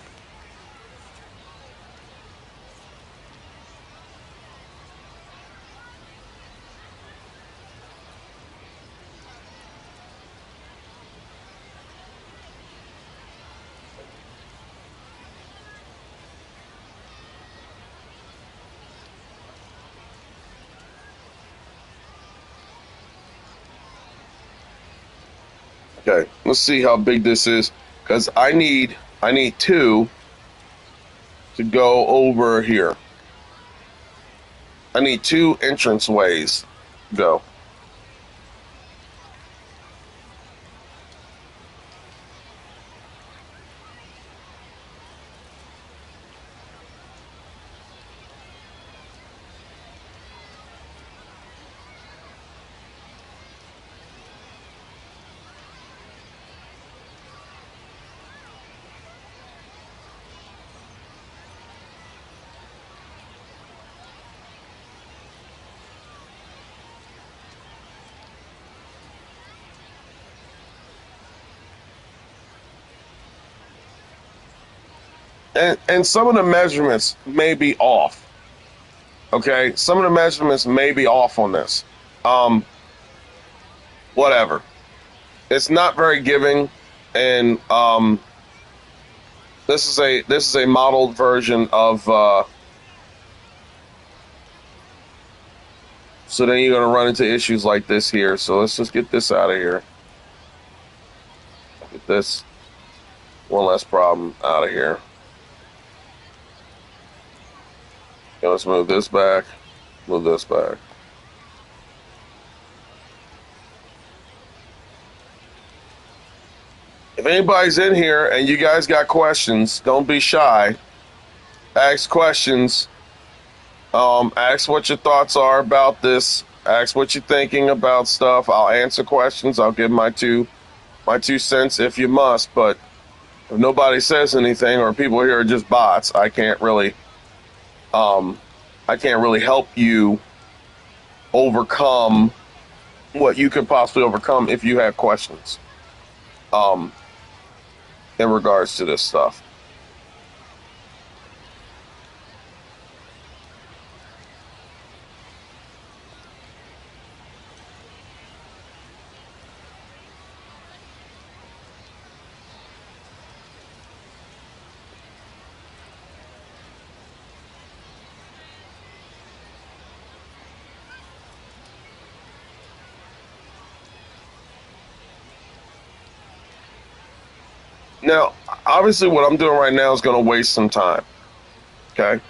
Okay, let's see how big this is because I need two to go over here. I need two entrance ways. Go. And some of the measurements may be off. Okay, some of the measurements may be off on this. Um, Whatever. It's not very giving, and this is a modeled version of. So then you're gonna run into issues like this here. So let's just get this out of here. Get this one less problem out of here. Okay, let's move this back. Move this back. If anybody's in here and you guys got questions, don't be shy. Ask questions. Ask what your thoughts are about this. Ask what you're thinking about stuff. I'll answer questions. I'll give my two cents if you must. But if nobody says anything or people here are just bots, I can't really help you overcome what you could possibly overcome if you have questions um, in regards to this stuff. Now, obviously, what I'm doing right now is going to waste some time. Okay.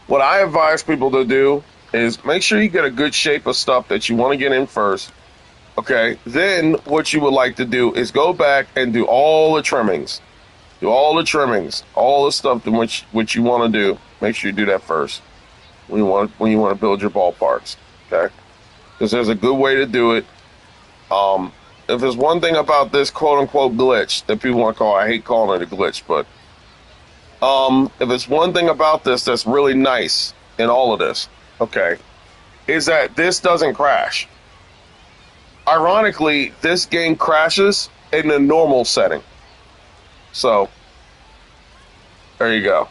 What I advise people to do is make sure you get a good shape of stuff that you want to get in first. Okay. Then what you would like to do is go back and do all the trimmings. Do all the trimmings, all the stuff in which you want to do. Make sure you do that first when you want to build your ballparks. Okay. Because there's a good way to do it. If there's one thing about this quote unquote glitch that people want to call, I hate calling it a glitch, but if it's one thing about this that's really nice in all of this, okay, is that this doesn't crash. Ironically, this game crashes in the normal setting. So, there you go.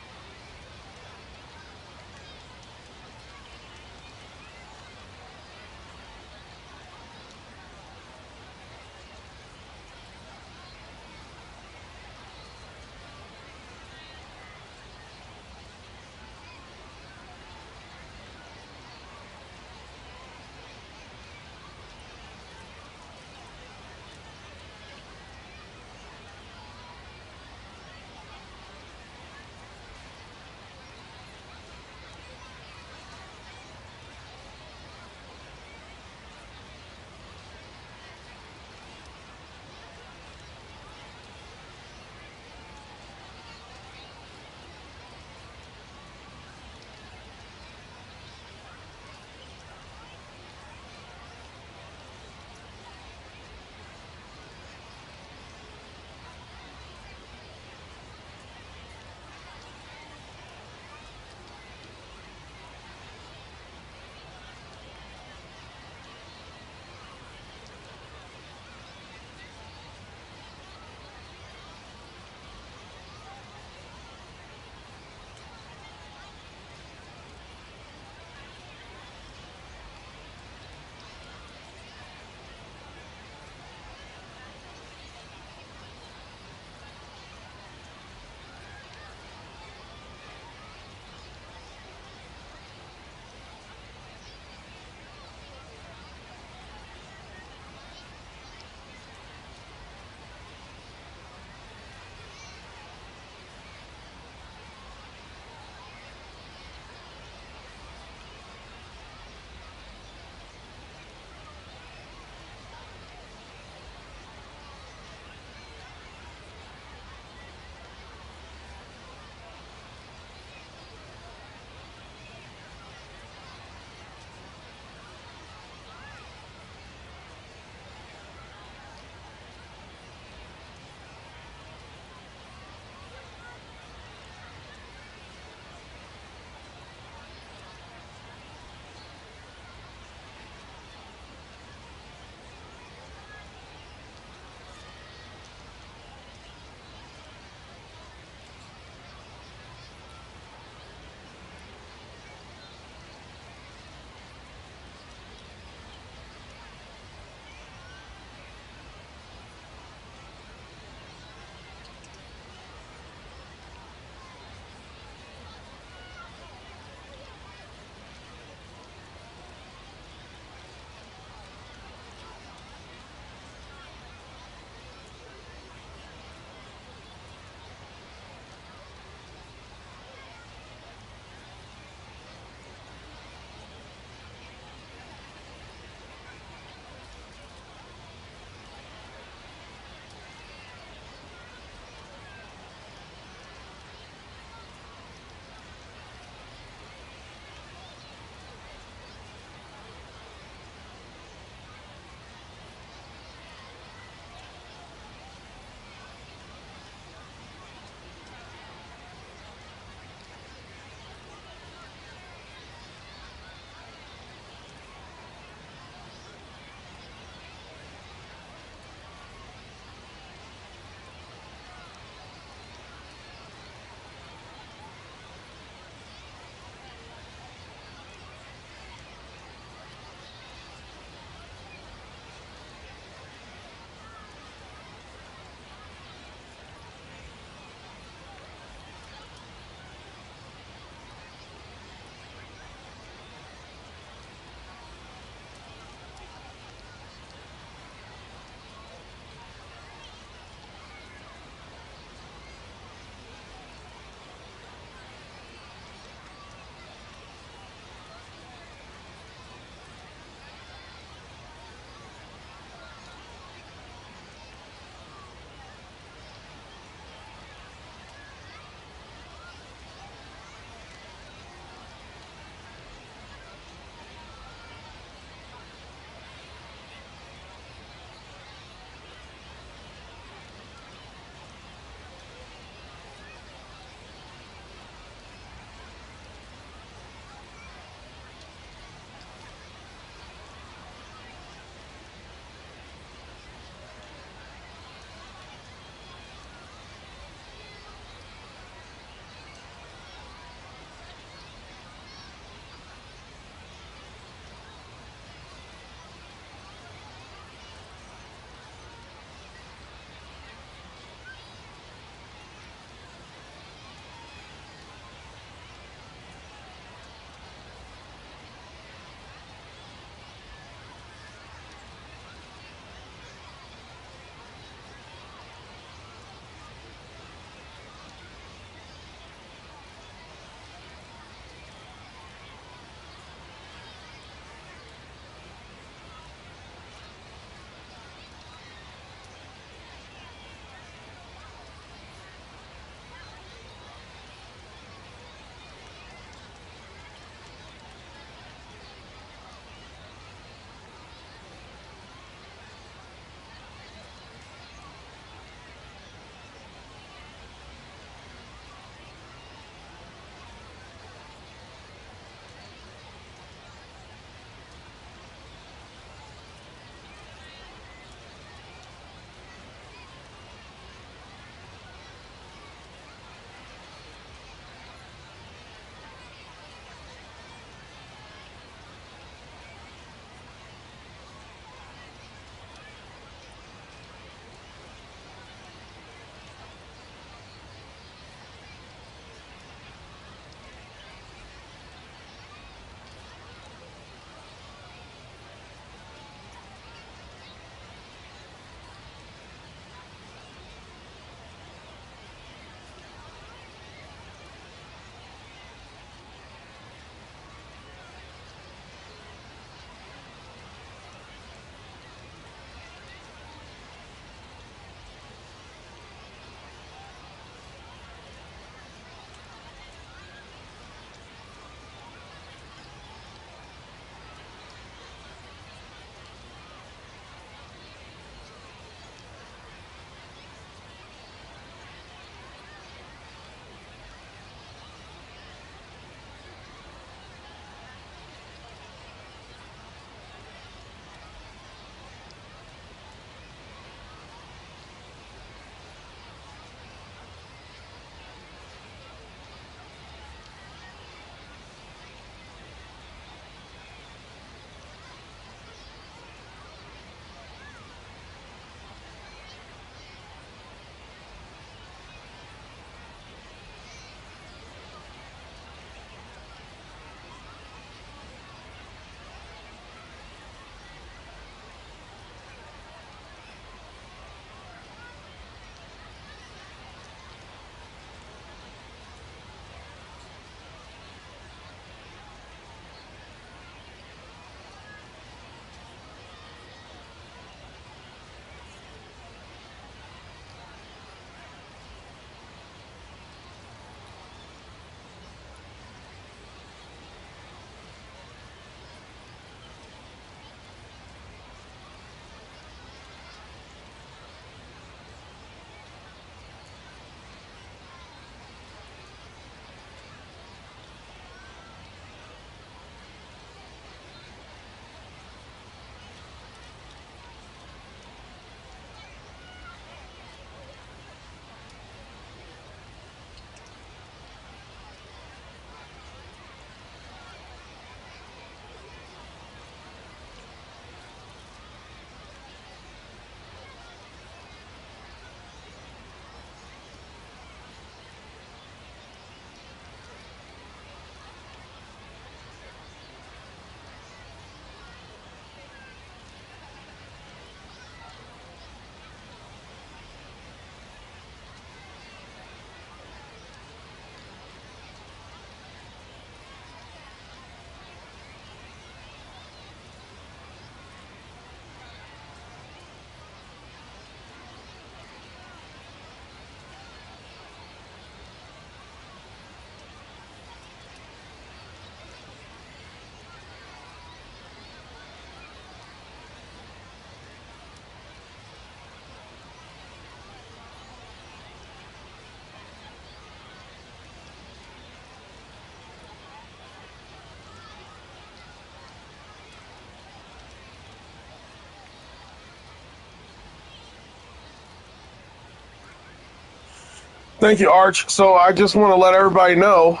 Thank you, Arch. So I just want to let everybody know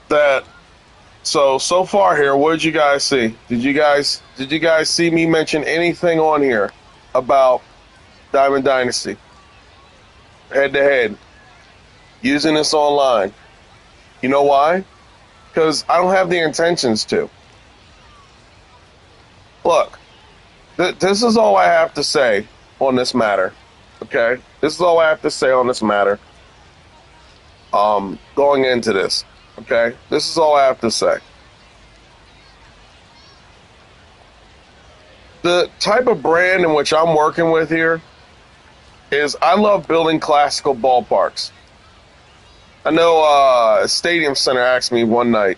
that so far here, what did you guys see? Did you guys see me mention anything on here about Diamond Dynasty head to head using this online? You know why? Because I don't have the intentions to. Look, this is all I have to say on this matter. Okay, this is all I have to say on this matter. Going into this. Okay, this is all I have to say. The type of brand in which I'm working with here is I love building classical ballparks. I know Stadium Center asked me one night,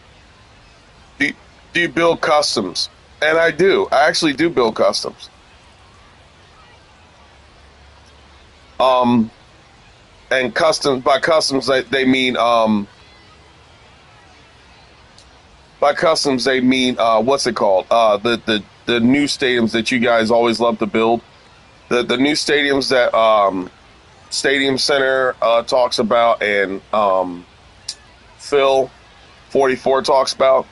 do, do you build customs? And I do. I actually do build customs. Um, and customs, by customs, they mean, by customs, they mean, what's it called? The new stadiums that you guys always love to build. The new stadiums that Stadium Center talks about and Phil 44 talks about.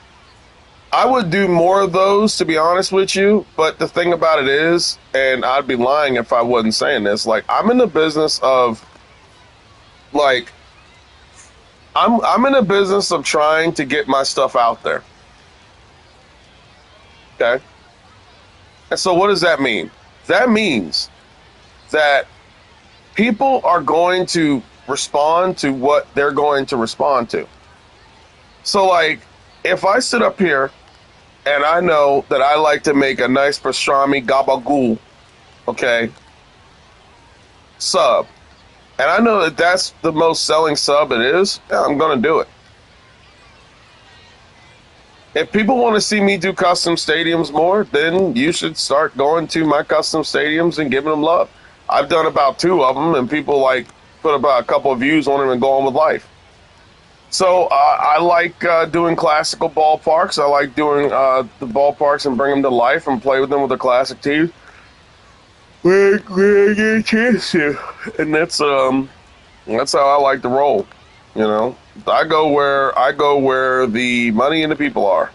I would do more of those, to be honest with you. But the thing about it is, and I'd be lying if I wasn't saying this, like I'm in the business of like I'm in the business of trying to get my stuff out there. Okay. And so what does that mean? That means that people are going to respond to what they're going to respond to. So like if I sit up here and I know that I like to make a nice pastrami gabagool, okay, sub, and I know that that's the most selling sub it is, yeah, I'm going to do it. If people want to see me do custom stadiums more, then you should start going to my custom stadiums and giving them love. I've done about 2 of them, and people like put about a couple of views on them and go on with life. So I like doing classical ballparks. I like doing the ballparks and bring them to life and play with them with the classic teams. Where I get a chance to, and that's how I like to roll. You know, I go where the money and the people are.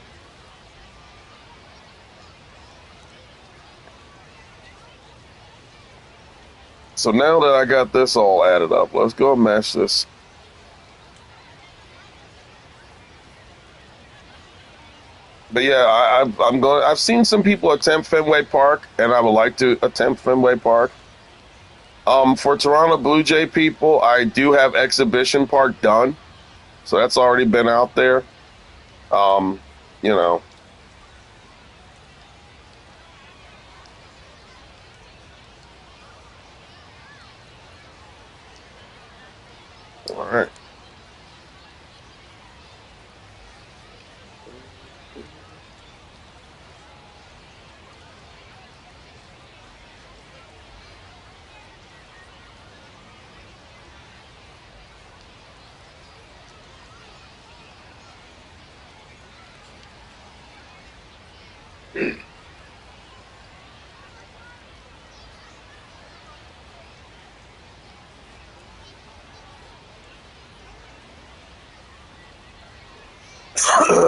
So now that I got this all added up, let's go and match this. But yeah, I'm going. I've seen some people attempt Fenway Park, and I would like to attempt Fenway Park. For Toronto Blue Jay people, I do have Exhibition Park done, so that's already been out there. Um, you know, all right.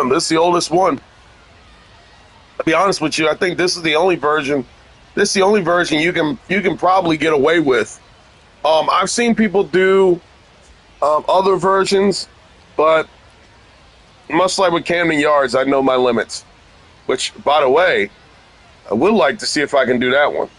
This is the oldest one. To be honest with you, I think this is the only version. This is the only version you can probably get away with. I've seen people do other versions, but much like with Camden Yards, I know my limits. Which, by the way, I would like to see if I can do that one.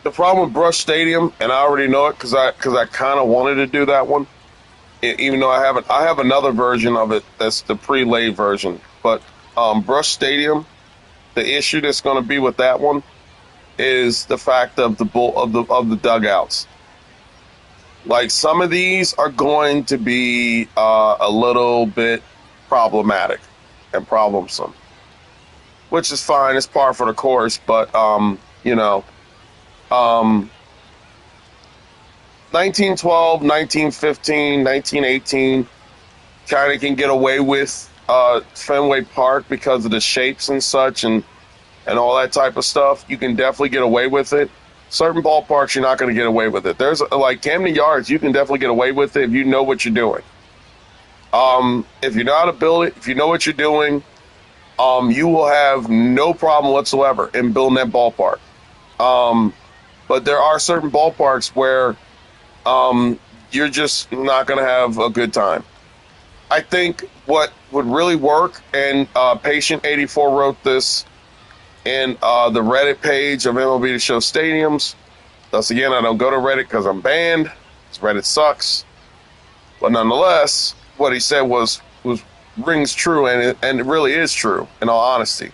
The problem with Brush Stadium, and I already know it because I kind of wanted to do that one, even though I have another version of it that's the pre-laid version. But Brush Stadium, the issue that's going to be with that one is the fact of the dugouts. Like some of these are going to be a little bit problematic and problemsome, which is fine. It's par for the course, but um, 1912, 1915, 1918 kind of can get away with Fenway Park because of the shapes and such and all that type of stuff. You can definitely get away with it. Certain ballparks, you're not going to get away with it. There's like Camden Yards, you can definitely get away with it if you know what you're doing. If you know how to build it, if you know what you're doing, you will have no problem whatsoever in building that ballpark. But there are certain ballparks where you're just not going to have a good time. I think what would really work, and Patient 84 wrote this in the Reddit page of MLB The Show Stadiums. Thus, again, I don't go to Reddit because I'm banned. Reddit sucks. But nonetheless, what he said was rings true, and it really is true, in all honesty.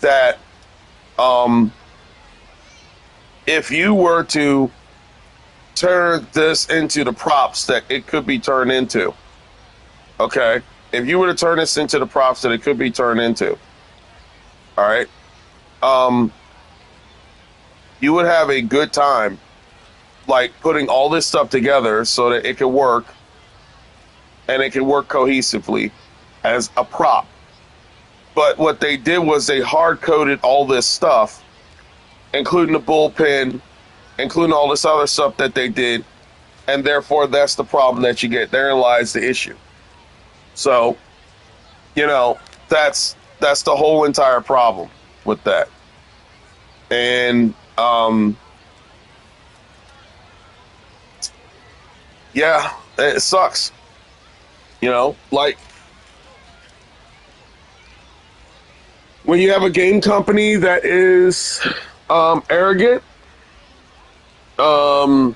That if you were to turn this into the props that it could be turned into, okay? If you were to turn this into the props that it could be turned into, all right? You would have a good time, like putting all this stuff together so that it could work, and it can work cohesively as a prop. But what they did was they hard-coded all this stuff, including the bullpen, including all this other stuff that they did, and therefore that's the problem that you get. Therein lies the issue. So, that's the whole entire problem with that. And yeah, it sucks. Like when you have a game company that is arrogant, full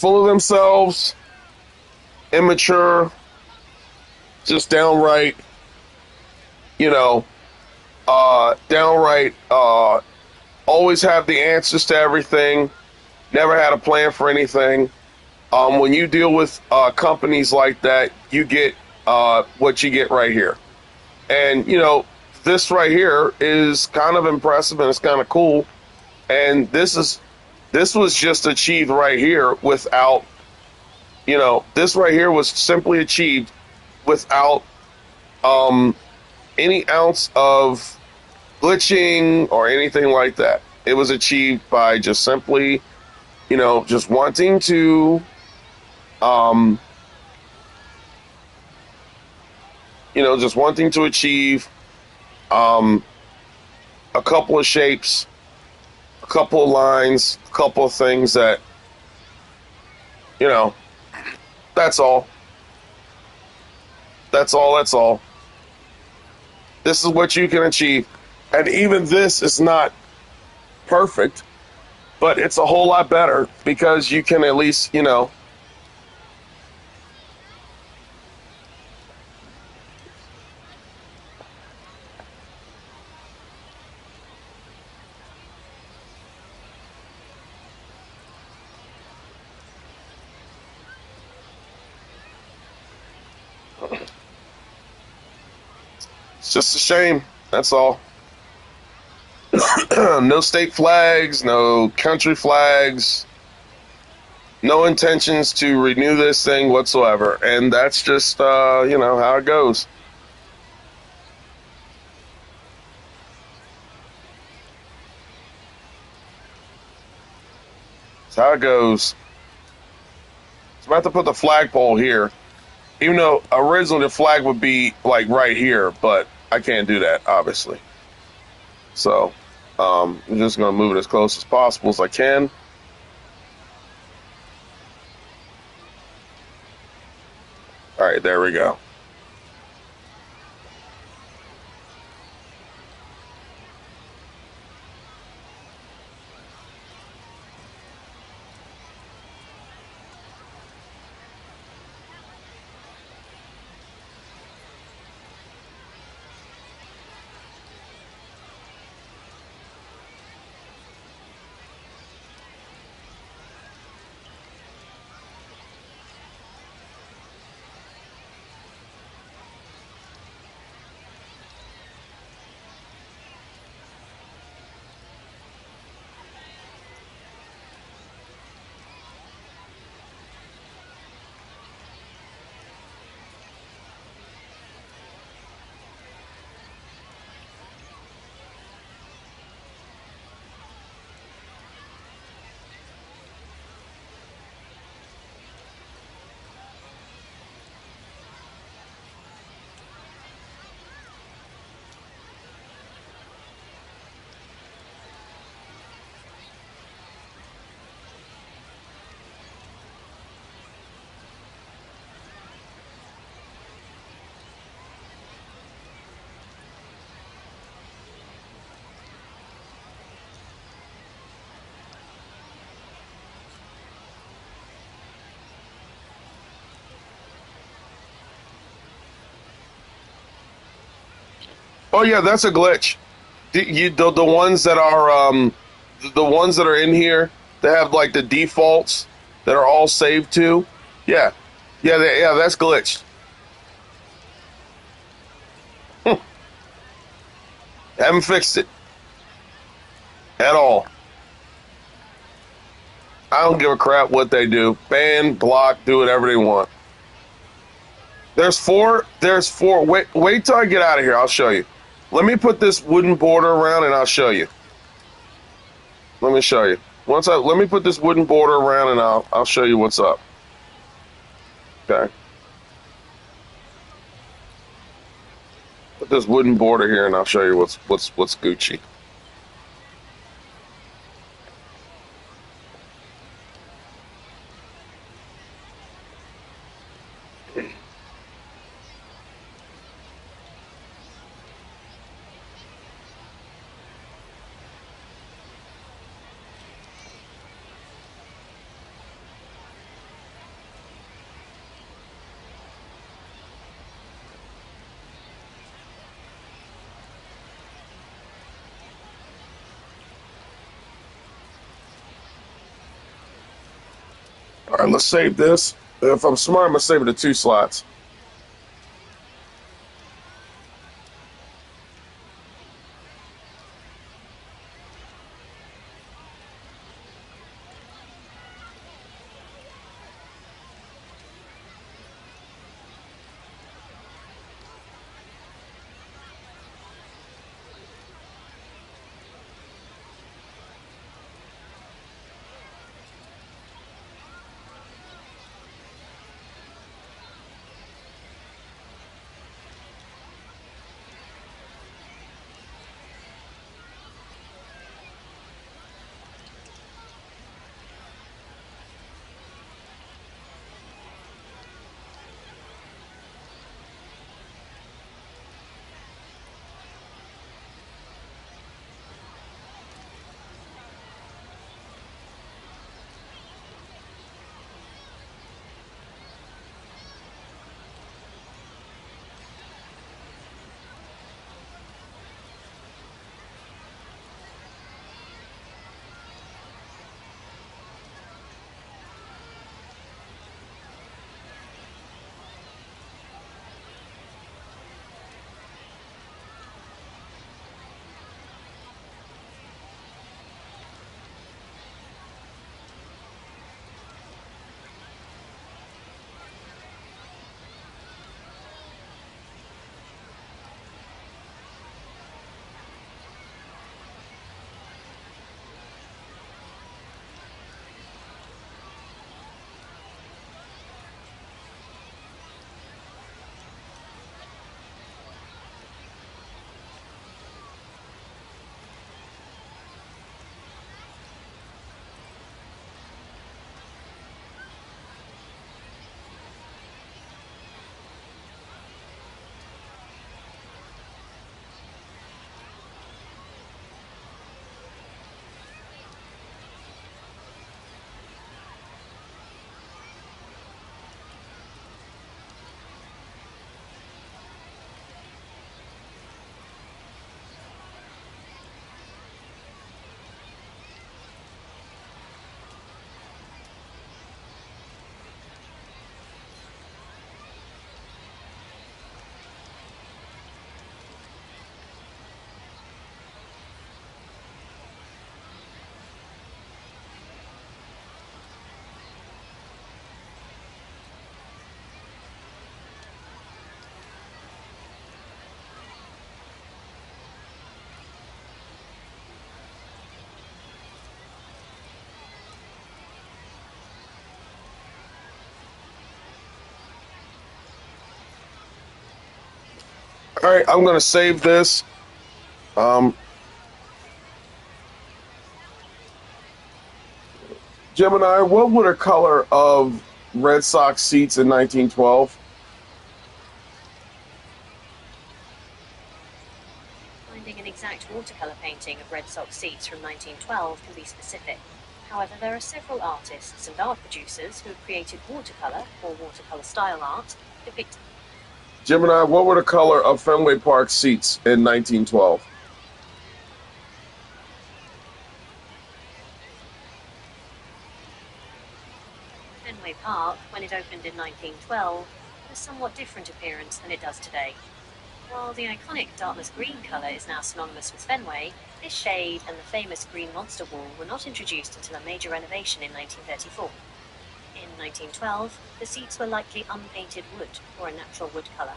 of themselves, immature, just downright, always have the answers to everything, never had a plan for anything. When you deal with companies like that, you get what you get right here. And, this right here is kind of impressive and it's kind of cool. And this was just achieved right here without, this right here was simply achieved without any ounce of glitching or anything like that. It was achieved by just simply, just wanting to, just wanting to achieve a couple of shapes, a couple of lines, a couple of things that, that's all. That's all. This is what you can achieve. And even this is not perfect, but it's a whole lot better because you can at least, it's just a shame. That's all. No state flags, no country flags, no intentions to renew this thing whatsoever. And that's just, how it goes. That's how it goes. So I'm about to put the flagpole here. Even though originally the flag would be like right here, but I can't do that, obviously. So I'm just going to move it as close as possible as I can. All right, there we go. Oh yeah, that's a glitch. The ones that are the ones that are in here that have like the defaults that are all saved to. Yeah, yeah, that's glitched. Haven't fixed it at all. I don't give a crap what they do. Ban, block, do whatever they want. There's four. There's four. Wait till I get out of here. I'll show you. Let me put this wooden border around and I'll show you. Let me show you. Let me put this wooden border around and I'll show you what's up. Okay. Put this wooden border here and I'll show you what's Gucci. All right, let's save this. If I'm smart, I'm gonna save it to 2 slots. All right, I'm gonna save this. Um, Gemini, what were the color of Red Sox seats in 1912? Finding an exact watercolor painting of Red Sox seats from 1912 can be specific. However, there are several artists and art producers who have created watercolor or watercolor style art depicting Gemini, what were the color of Fenway Park seats in 1912? Fenway Park, when it opened in 1912, had a somewhat different appearance than it does today. While the iconic Dartmouth green colour is now synonymous with Fenway, this shade and the famous green monster wall were not introduced until a major renovation in 1934. In 1912, the seats were likely unpainted wood or a natural wood colour.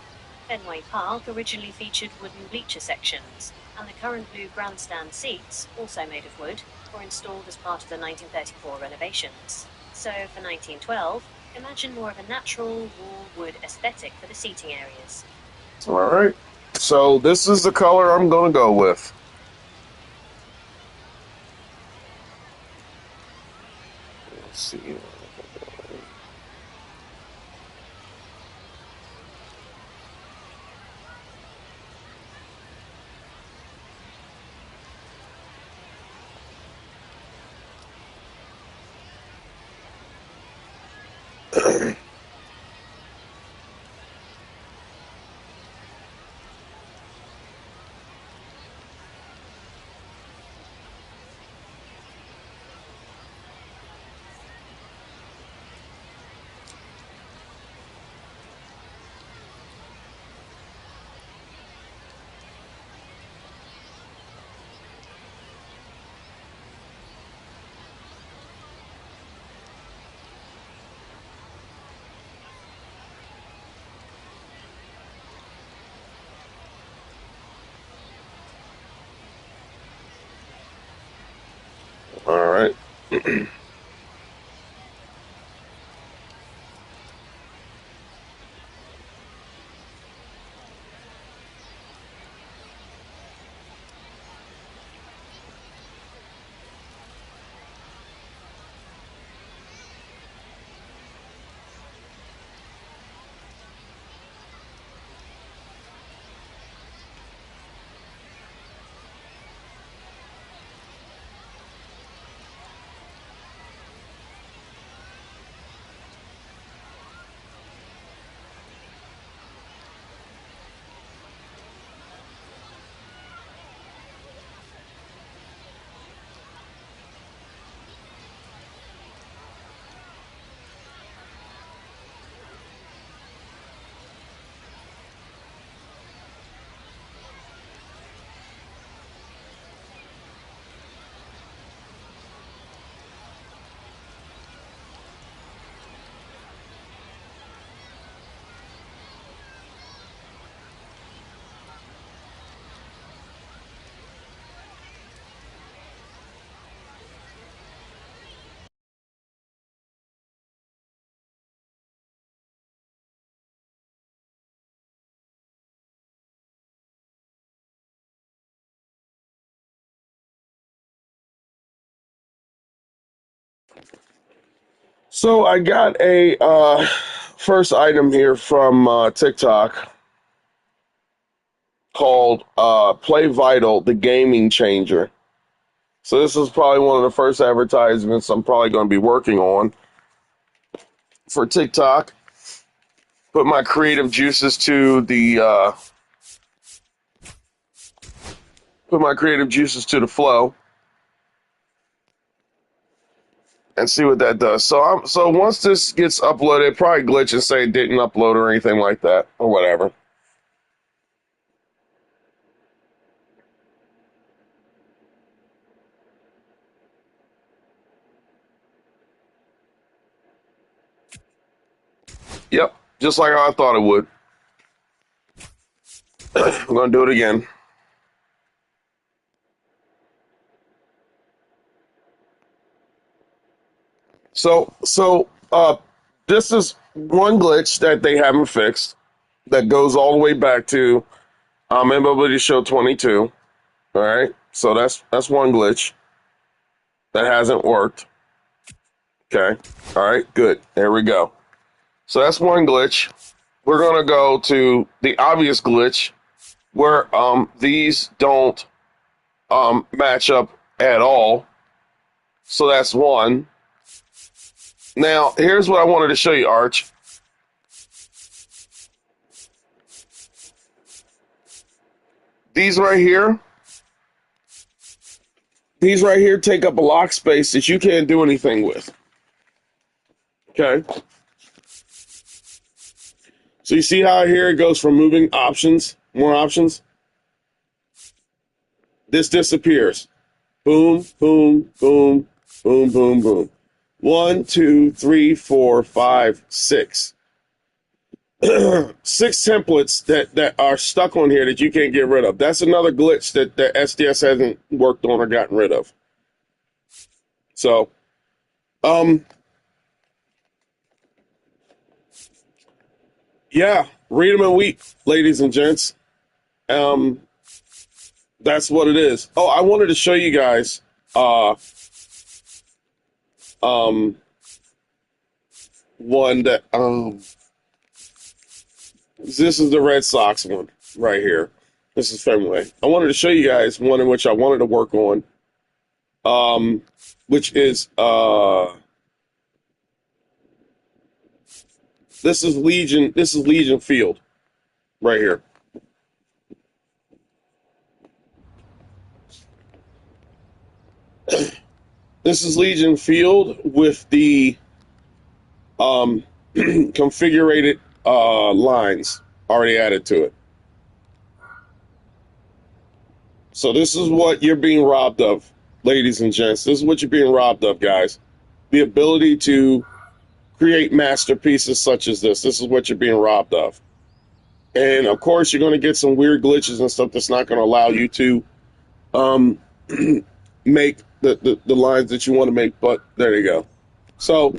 Fenway Park originally featured wooden bleacher sections, and the current blue grandstand seats, also made of wood, were installed as part of the 1934 renovations. So for 1912, imagine more of a natural wall wood aesthetic for the seating areas. All right. So this is the color I'm going to go with. Let's see. All right. So I got a first item here from TikTok called Play Vital, the gaming changer. So this is probably one of the first advertisements I'm probably going to be working on for TikTok. Put my creative juices to the flow and see what that does. So once this gets uploaded, probably glitch and say it didn't upload or anything like that or whatever. Yep, just like I thought it would. I'm gonna do it again. So this is one glitch that they haven't fixed that goes all the way back to MLB Show 22. All right, so that's one glitch that hasn't worked. Okay, all right, good. There we go. So that's one glitch. We're gonna go to the obvious glitch where these don't match up at all. So that's one. Now here's what I wanted to show you, Arch. these right here take up a lock space that you can't do anything with. Okay. So you see how here it goes from moving options, more options? This disappears. Boom, boom, boom, boom, boom, boom. 1, 2, 3, 4, 5, 6. 6 templates that are stuck on here that you can't get rid of. That's another glitch that SDS hasn't worked on or gotten rid of. So, yeah, read them and weep, ladies and gents. That's what it is. Oh, I wanted to show you guys, one that, this is the Red Sox one right here. This is Fenway. I wanted to show you guys one in which I wanted to work on, which is, this is Legion Field right here. This is Legion Field with the configured lines already added to it. So this is what you're being robbed of, ladies and gents. This is what you're being robbed of, guys. The ability to create masterpieces such as this. This is what you're being robbed of. And of course, you're going to get some weird glitches and stuff that's not going to allow you to make the lines that you want to make. But there you go. So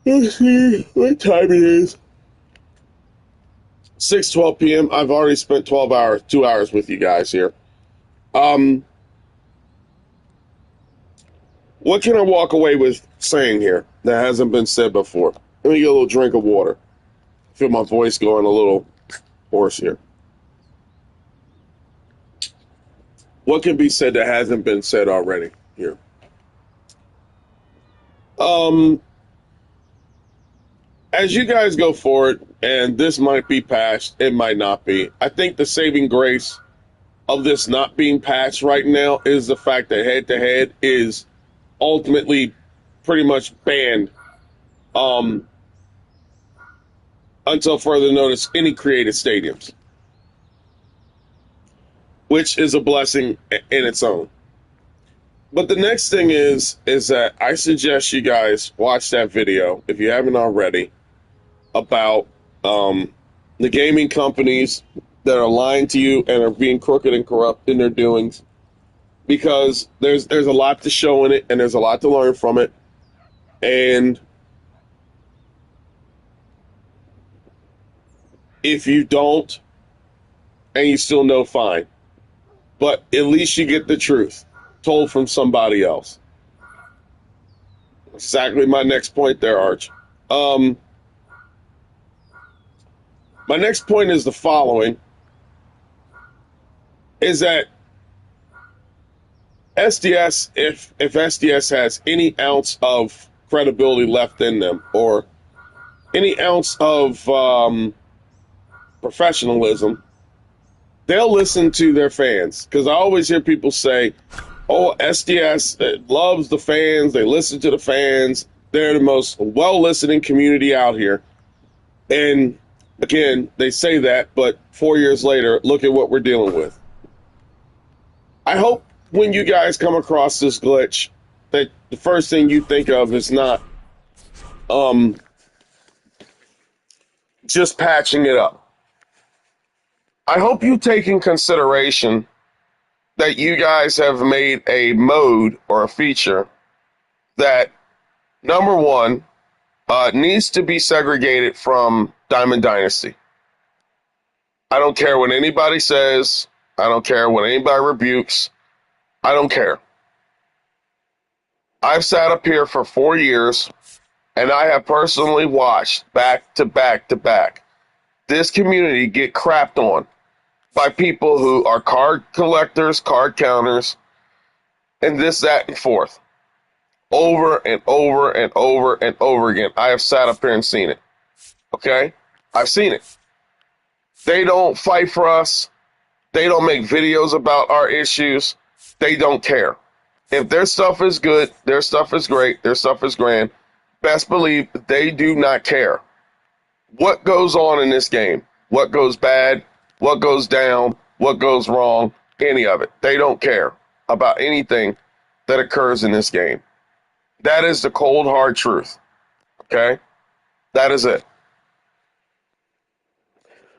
let's see what time it is. 6:12 p.m. I've already spent 2 hours with you guys here. What can I walk away with saying here that hasn't been said before? Let me get a little drink of water. I feel my voice going a little hoarse here. What can be said that hasn't been said already here? As you guys go forward, and this might be patched, it might not be. I think the saving grace of this not being patched right now is the fact that head-to-head is ultimately pretty much banned until further notice any created stadiums, which is a blessing in its own. But the next thing is that I suggest you guys watch that video, if you haven't already, about the gaming companies that are lying to you and are being crooked and corrupt in their doings, because there's a lot to show in it and there's a lot to learn from it. And if you don't and you still know, fine, but at least you get the truth told from somebody else. Exactly my next point there, Arch. My next point is the following, is that SDS, if SDS has any ounce of credibility left in them, or any ounce of professionalism, they'll listen to their fans. Because I always hear people say, oh, SDS loves the fans, they listen to the fans, they're the most well-listening community out here. And again, they say that, but 4 years later, look at what we're dealing with. I hope when you guys come across this glitch, that the first thing you think of is not just patching it up. I hope you take in consideration that you guys have made a mode or a feature that, number one, needs to be segregated from Diamond Dynasty. I don't care what anybody says. I don't care what anybody rebukes. I don't care. I've sat up here for 4 years, and I have personally watched back to back to back this community get crapped on by people who are card collectors, card counters, and this, that, and forth. Over and over and over and over again. I have sat up here and seen it. Okay? I've seen it. They don't fight for us. They don't make videos about our issues. They don't care. If their stuff is good, their stuff is great, their stuff is grand, best believe they do not care what goes on in this game, what goes bad, what goes down, what goes wrong, any of it. They don't care about anything that occurs in this game. That is the cold, hard truth. Okay? That is it.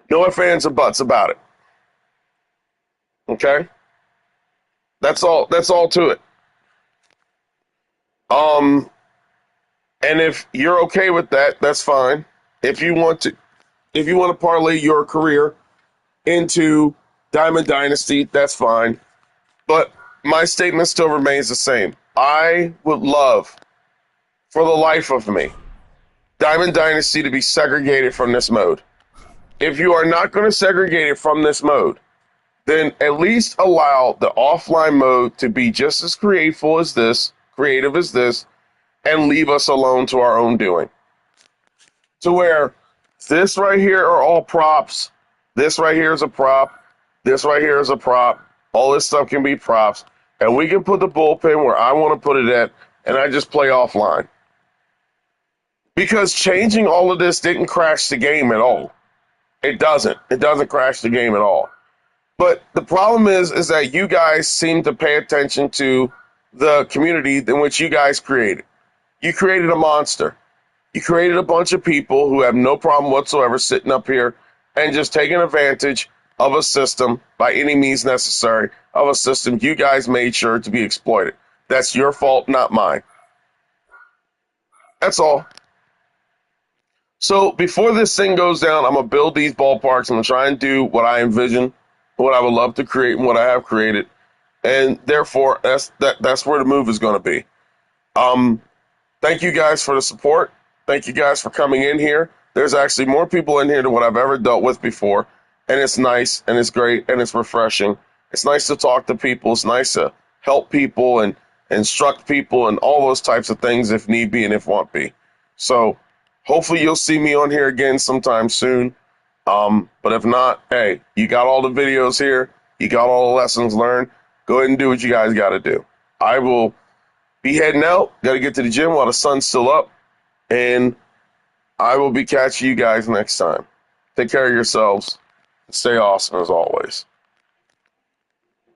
No ifs, ands, or buts about it. Okay? That's all. That's all to it. Um, and if you're okay with that, that's fine. If you want to, if you want to parlay your career into Diamond Dynasty, that's fine. But my statement still remains the same. I would love, for the life of me, Diamond Dynasty to be segregated from this mode. If you are not going to segregate it from this mode, then at least allow the offline mode to be just as creative as this, and leave us alone to our own doing. To where this right here are all props, this right here is a prop, this right here is a prop, all this stuff can be props, and we can put the bullpen where I want to put it at, and I just play offline. Because changing all of this didn't crash the game at all. It doesn't. It doesn't crash the game at all. But the problem is that you guys seem to pay attention to the community in which you guys created. You created a monster. You created a bunch of people who have no problem whatsoever sitting up here and just taking advantage of a system by any means necessary, of a system you guys made sure to be exploited. That's your fault, not mine. That's all. So before this thing goes down, I'm going to build these ballparks. I'm going to try and do what I envision, what I would love to create, and what I have created. And therefore, that's where the move is going to be. Thank you guys for the support. Thank you guys for coming in here. There's actually more people in here than what I've ever dealt with before. And it's nice, and it's great, and it's refreshing. It's nice to talk to people. It's nice to help people and instruct people and all those types of things if need be and if want be. So hopefully you'll see me on here again sometime soon. But if not, hey, you got all the videos here. You got all the lessons learned. Go ahead and do what you guys got to do. I will be heading out. Got to get to the gym while the sun's still up. And I will be catching you guys next time. Take care of yourselves. Stay awesome as always.